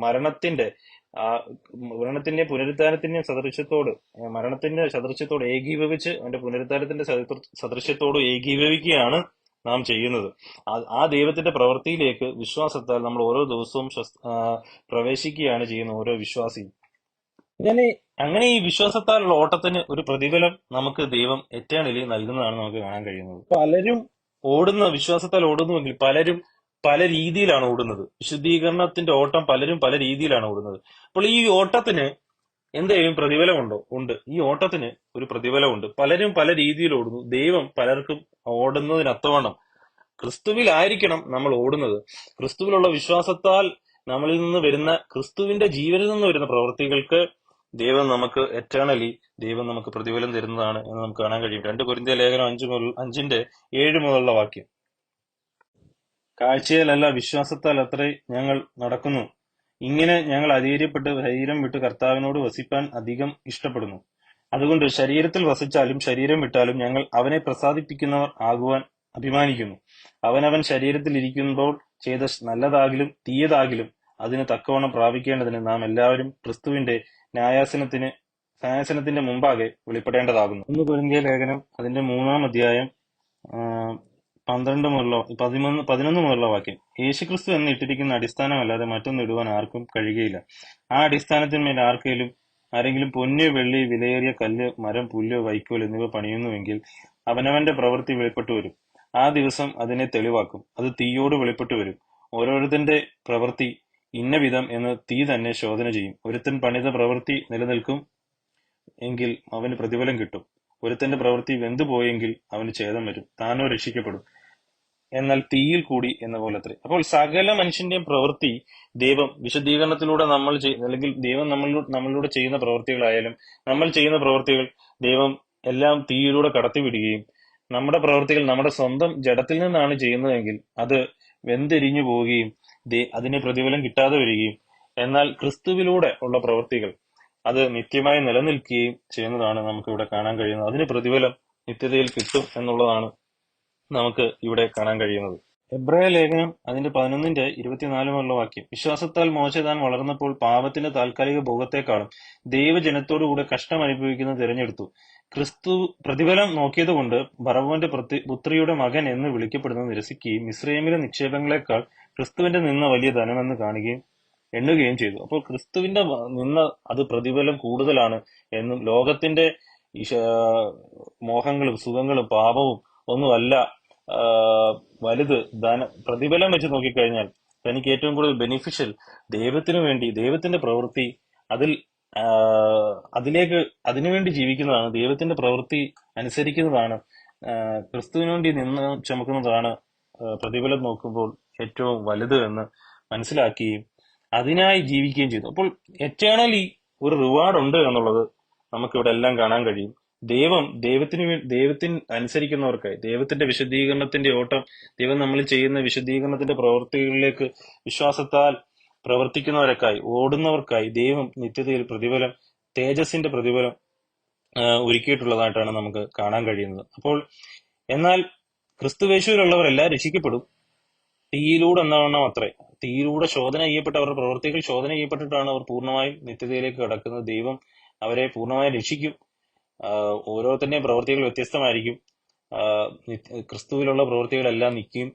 മരണത്തിന്റെ പുനരുദ്ധാനത്തിന്റെയും മരണത്തിന്റെ സദൃശ്യത്തോട് ഏകീഭവിച്ച് അവന്റെ പുനരുദ്ധാനത്തിന്റെ സദൃശ്യത്തോട് ഏകീഭവിക്കുകയാണ് നാം ചെയ്യുന്നത്. ആ ദൈവത്തിന്റെ പ്രവൃത്തിയിലേക്ക് വിശ്വാസത്താൽ നമ്മൾ ഓരോ ദിവസവും പ്രവേശിക്കുകയാണ് ചെയ്യുന്ന ഓരോ വിശ്വാസിയും. അങ്ങനെ ഈ വിശ്വാസത്താലുള്ള ഓട്ടത്തിന് ഒരു പ്രതിഫലം നമുക്ക് ദൈവം എറ്റേണലി നൽകുന്നതാണ് നമുക്ക് കാണാൻ കഴിയുന്നത്. പലരും വിശ്വാസത്താൽ ഓടുന്നുവെങ്കിൽ പലരും പല രീതിയിലാണ് ഓടുന്നത്. വിശുദ്ധീകരണത്തിന്റെ ഓട്ടം പലരും പല രീതിയിലാണ് ഓടുന്നത്. അപ്പോൾ ഈ ഓട്ടത്തിന് എന്തെങ്കിലും പ്രതിഫലമുണ്ടോ? ഉണ്ട്. ഈ ഓട്ടത്തിന് ഒരു പ്രതിഫലമുണ്ട്. പലരും പല രീതിയിൽ ഓടുന്നു. ദൈവം പലർക്കും ഓടുന്നതിനൊത്തവണ്ണം ക്രിസ്തുവിലായിരിക്കണം നമ്മൾ ഓടുന്നത്. ക്രിസ്തുവിലുള്ള വിശ്വാസത്താൽ നമ്മളിൽ നിന്ന് വരുന്ന ക്രിസ്തുവിന്റെ ജീവനിൽ നിന്ന് വരുന്ന പ്രവൃത്തികൾക്ക് ദൈവം നമുക്ക് പ്രതിഫലം തരുന്നതാണ് എന്ന് നമുക്ക് കാണാൻ കഴിയും. 2 കൊരിന്ത്യർ ലേഖനം 5:7 മുതലുള്ള വാക്യം: കാഴ്ചയിലല്ല വിശ്വാസത്താൽ അത്രേ ഞങ്ങൾ നടക്കുന്നു. ഇങ്ങനെ ഞങ്ങൾ അധൈര്യപ്പെട്ട് ശരീരം വിട്ട് കർത്താവിനോട് വസിപ്പാൻ അധികം ഇഷ്ടപ്പെടുന്നു. അതുകൊണ്ട് ശരീരത്തിൽ വസിച്ചാലും ശരീരം വിട്ടാലും ഞങ്ങൾ അവനെ പ്രസാദിപ്പിക്കുന്നവർ ആകുവാൻ അഭിമാനിക്കുന്നു. അവനവൻ ശരീരത്തിൽ ഇരിക്കുമ്പോൾ ചെയ്ത നല്ലതാകിലും തീയതാകിലും അതിന് തക്കവണ്ണം പ്രാപിക്കേണ്ടതിന് നാം എല്ലാവരും ക്രിസ്തുവിന്റെ ന്യായാസനത്തിന്റെ മുമ്പാകെ വെളിപ്പെടേണ്ടതാകുന്നു. 1 കൊരിന്ത്യർ ലേഖനം അതിന്റെ 3-ാം അധ്യായം 11 മുതലുള്ള വാക്യം: യേശുക്രിസ്തു എന്ന് ഇട്ടിരിക്കുന്ന അടിസ്ഥാനമല്ലാതെ മറ്റൊന്ന് ഇടുവാൻ ആർക്കും കഴിയുകയില്ല. ആ അടിസ്ഥാനത്തിന്മേൽ ആരെങ്കിലും പൊന്ന്, വെള്ളി, വിലയേറിയ കല്ല്, മരം, പുല്ല്, വൈക്കോൽ എന്നിവ പണിയുന്നുവെങ്കിൽ അവനവന്റെ പ്രവൃത്തി വെളിപ്പെട്ടു വരും. ആ ദിവസം അതിനെ തെളിവാക്കും. അത് തീയോട് വെളിപ്പെട്ടു വരും. ഓരോരുത്തന്റെ പ്രവൃത്തി ഇന്ന വിധം എന്ന് തീ തന്നെ ശോധന ചെയ്യും. ഒരുത്തൻ പണിത പ്രവൃത്തി നിലനിൽക്കും എങ്കിൽ അവന് പ്രതിഫലം കിട്ടും. ഒരുത്തന്റെ പ്രവൃത്തി വെന്തുപോയെങ്കിൽ അവന് ഛേദം വരും. താനോ രക്ഷിക്കപ്പെടും. എന്നാൽ തീയിൽ കൂടി എന്ന പോലത്രേ. അപ്പോൾ സകല മനുഷ്യന്റെയും പ്രവൃത്തി ദൈവം വിശദീകരണത്തിലൂടെ അല്ലെങ്കിൽ ദൈവം നമ്മളിലൂടെ ചെയ്യുന്ന പ്രവൃത്തികളായാലും നമ്മൾ ചെയ്യുന്ന പ്രവൃത്തികൾ ദൈവം എല്ലാം തീയിലൂടെ കടത്തിവിടുകയും നമ്മുടെ പ്രവൃത്തികൾ നമ്മുടെ സ്വന്തം ജഡത്തിൽ നിന്നാണ് ചെയ്യുന്നതെങ്കിൽ അത് വെന്തെരിഞ്ഞു പോവുകയും അതിന് പ്രതിഫലം കിട്ടാതെ വരികയും, എന്നാൽ ക്രിസ്തുവിലൂടെ ഉള്ള പ്രവൃത്തികൾ അത് നിത്യമായി നിലനിൽക്കുകയും ചെയ്യുന്നതാണ് നമുക്ക് ഇവിടെ കാണാൻ കഴിയുന്നത്. അതിന് പ്രതിഫലം നിത്യതയിൽ കിട്ടും എന്നുള്ളതാണ് നമുക്ക് ഇവിടെ കാണാൻ കഴിയുന്നത്. എബ്രായ ലേഖനം അതിന്റെ 11:24 വാക്യം: വിശ്വാസത്താൽ മോശ താൻ വളർന്നപ്പോൾ പാപത്തിന്റെ താൽക്കാലിക ഭോഗത്തെക്കാളും ദൈവജനത്തോടുകൂടെ കഷ്ടം അനുഭവിക്കുന്നത് തിരഞ്ഞെടുത്തു. ക്രിസ്തു പ്രതിഫലം നോക്കിയതുകൊണ്ട് ബറവോന്റെ പുത്രിയുടെ മകൻ എന്ന് വിളിക്കപ്പെടുന്നത് നിരസിക്കുകയും മിസ്രയീമിലെ നിക്ഷേപങ്ങളെക്കാൾ ക്രിസ്തുവിന്റെ നിന്ന വലിയ ധനമെന്ന് എണ്ണുകയും ചെയ്തു. അപ്പോൾ ക്രിസ്തുവിന്റെ നിന്ന അത് പ്രതിഫലം കൂടുതലാണ് എന്നും ലോകത്തിന്റെ മോഹങ്ങളും സുഖങ്ങളും പാപവും ഒന്നുമല്ല വലുത്. പ്രതിഫലം വെച്ച് നോക്കിക്കഴിഞ്ഞാൽ തനിക്ക് ഏറ്റവും കൂടുതൽ ബെനിഫിഷ്യൽ ദൈവത്തിനു വേണ്ടി, ദൈവത്തിന്റെ പ്രവൃത്തി അതിനുവേണ്ടി ജീവിക്കുന്നതാണ്, ദൈവത്തിന്റെ പ്രവൃത്തി അനുസരിക്കുന്നതാണ്, ക്രിസ്തുവിന് വേണ്ടി നിന്ന് ചുമക്കുന്നതാണ് പ്രതിഫലം നോക്കുമ്പോൾ ഏറ്റവും വലുത് എന്ന് മനസ്സിലാക്കുകയും അതിനായി ജീവിക്കുകയും ചെയ്തു. അപ്പോൾ എറ്റേണലി ഒരു റിവാർഡ് ഉണ്ട് എന്നുള്ളത് നമുക്കിവിടെ എല്ലാം കാണാൻ കഴിയും. ദൈവത്തിന് അനുസരിക്കുന്നവർക്കായി, ദൈവത്തിന്റെ വിശദീകരണത്തിന്റെ ഓട്ടം, ദൈവം നമ്മൾ ചെയ്യുന്ന വിശദീകരണത്തിന്റെ പ്രവൃത്തികളിലേക്ക് വിശ്വാസത്താൽ പ്രവർത്തിക്കുന്നവരൊക്കായി, ഓടുന്നവർക്കായി ദൈവം നിത്യതയിൽ പ്രതിഫലം, തേജസ്സിന്റെ പ്രതിഫലം ഒരുക്കിയിട്ടുള്ളതായിട്ടാണ് നമുക്ക് കാണാൻ കഴിയുന്നത്. അപ്പോൾ എന്നാൽ ക്രിസ്തുവേശുവിലുള്ളവരെല്ലാം രക്ഷിക്കപ്പെടും, തീയിലൂടെ എന്നാവണ്ണം അത്രേ. തീയിലൂടെ ശോധന ചെയ്യപ്പെട്ട അവരുടെ പ്രവൃത്തികൾ ശോധന ചെയ്യപ്പെട്ടിട്ടാണ് അവർ പൂർണ്ണമായും നിത്യതയിലേക്ക് കടക്കുന്നത്. ദൈവം അവരെ പൂർണ്ണമായും രക്ഷിക്കും. ഓരോരുത്തരുടെയും പ്രവൃത്തികൾ വ്യത്യസ്തമായിരിക്കും. ക്രിസ്തുവിലുള്ള പ്രവൃത്തികളെല്ലാം നിൽക്കും,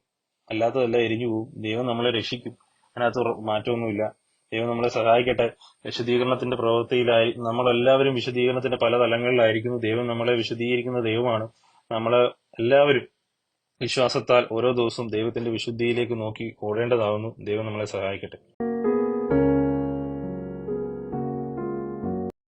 അല്ലാത്തതെല്ലാം എരിഞ്ഞു പോകും. ദൈവം നമ്മളെ രക്ഷിക്കും, അതിനകത്ത് മാറ്റമൊന്നുമില്ല. ദൈവം നമ്മളെ സഹായിക്കട്ടെ. വിശദീകരണത്തിന്റെ പ്രവൃത്തിയിലായി നമ്മളെല്ലാവരും വിശദീകരണത്തിന്റെ പല തലങ്ങളിലായിരിക്കുന്നു. ദൈവം നമ്മളെ വിശദീകരിക്കുന്ന ദൈവമാണ്. നമ്മള് എല്ലാവരും വിശ്വാസത്താൽ ഓരോ ദിവസവും ദൈവത്തിന്റെ വിശുദ്ധിയിലേക്ക് നോക്കി ഓടേണ്ടതാവുന്നു. ദൈവം നമ്മളെ സഹായിക്കട്ടെ.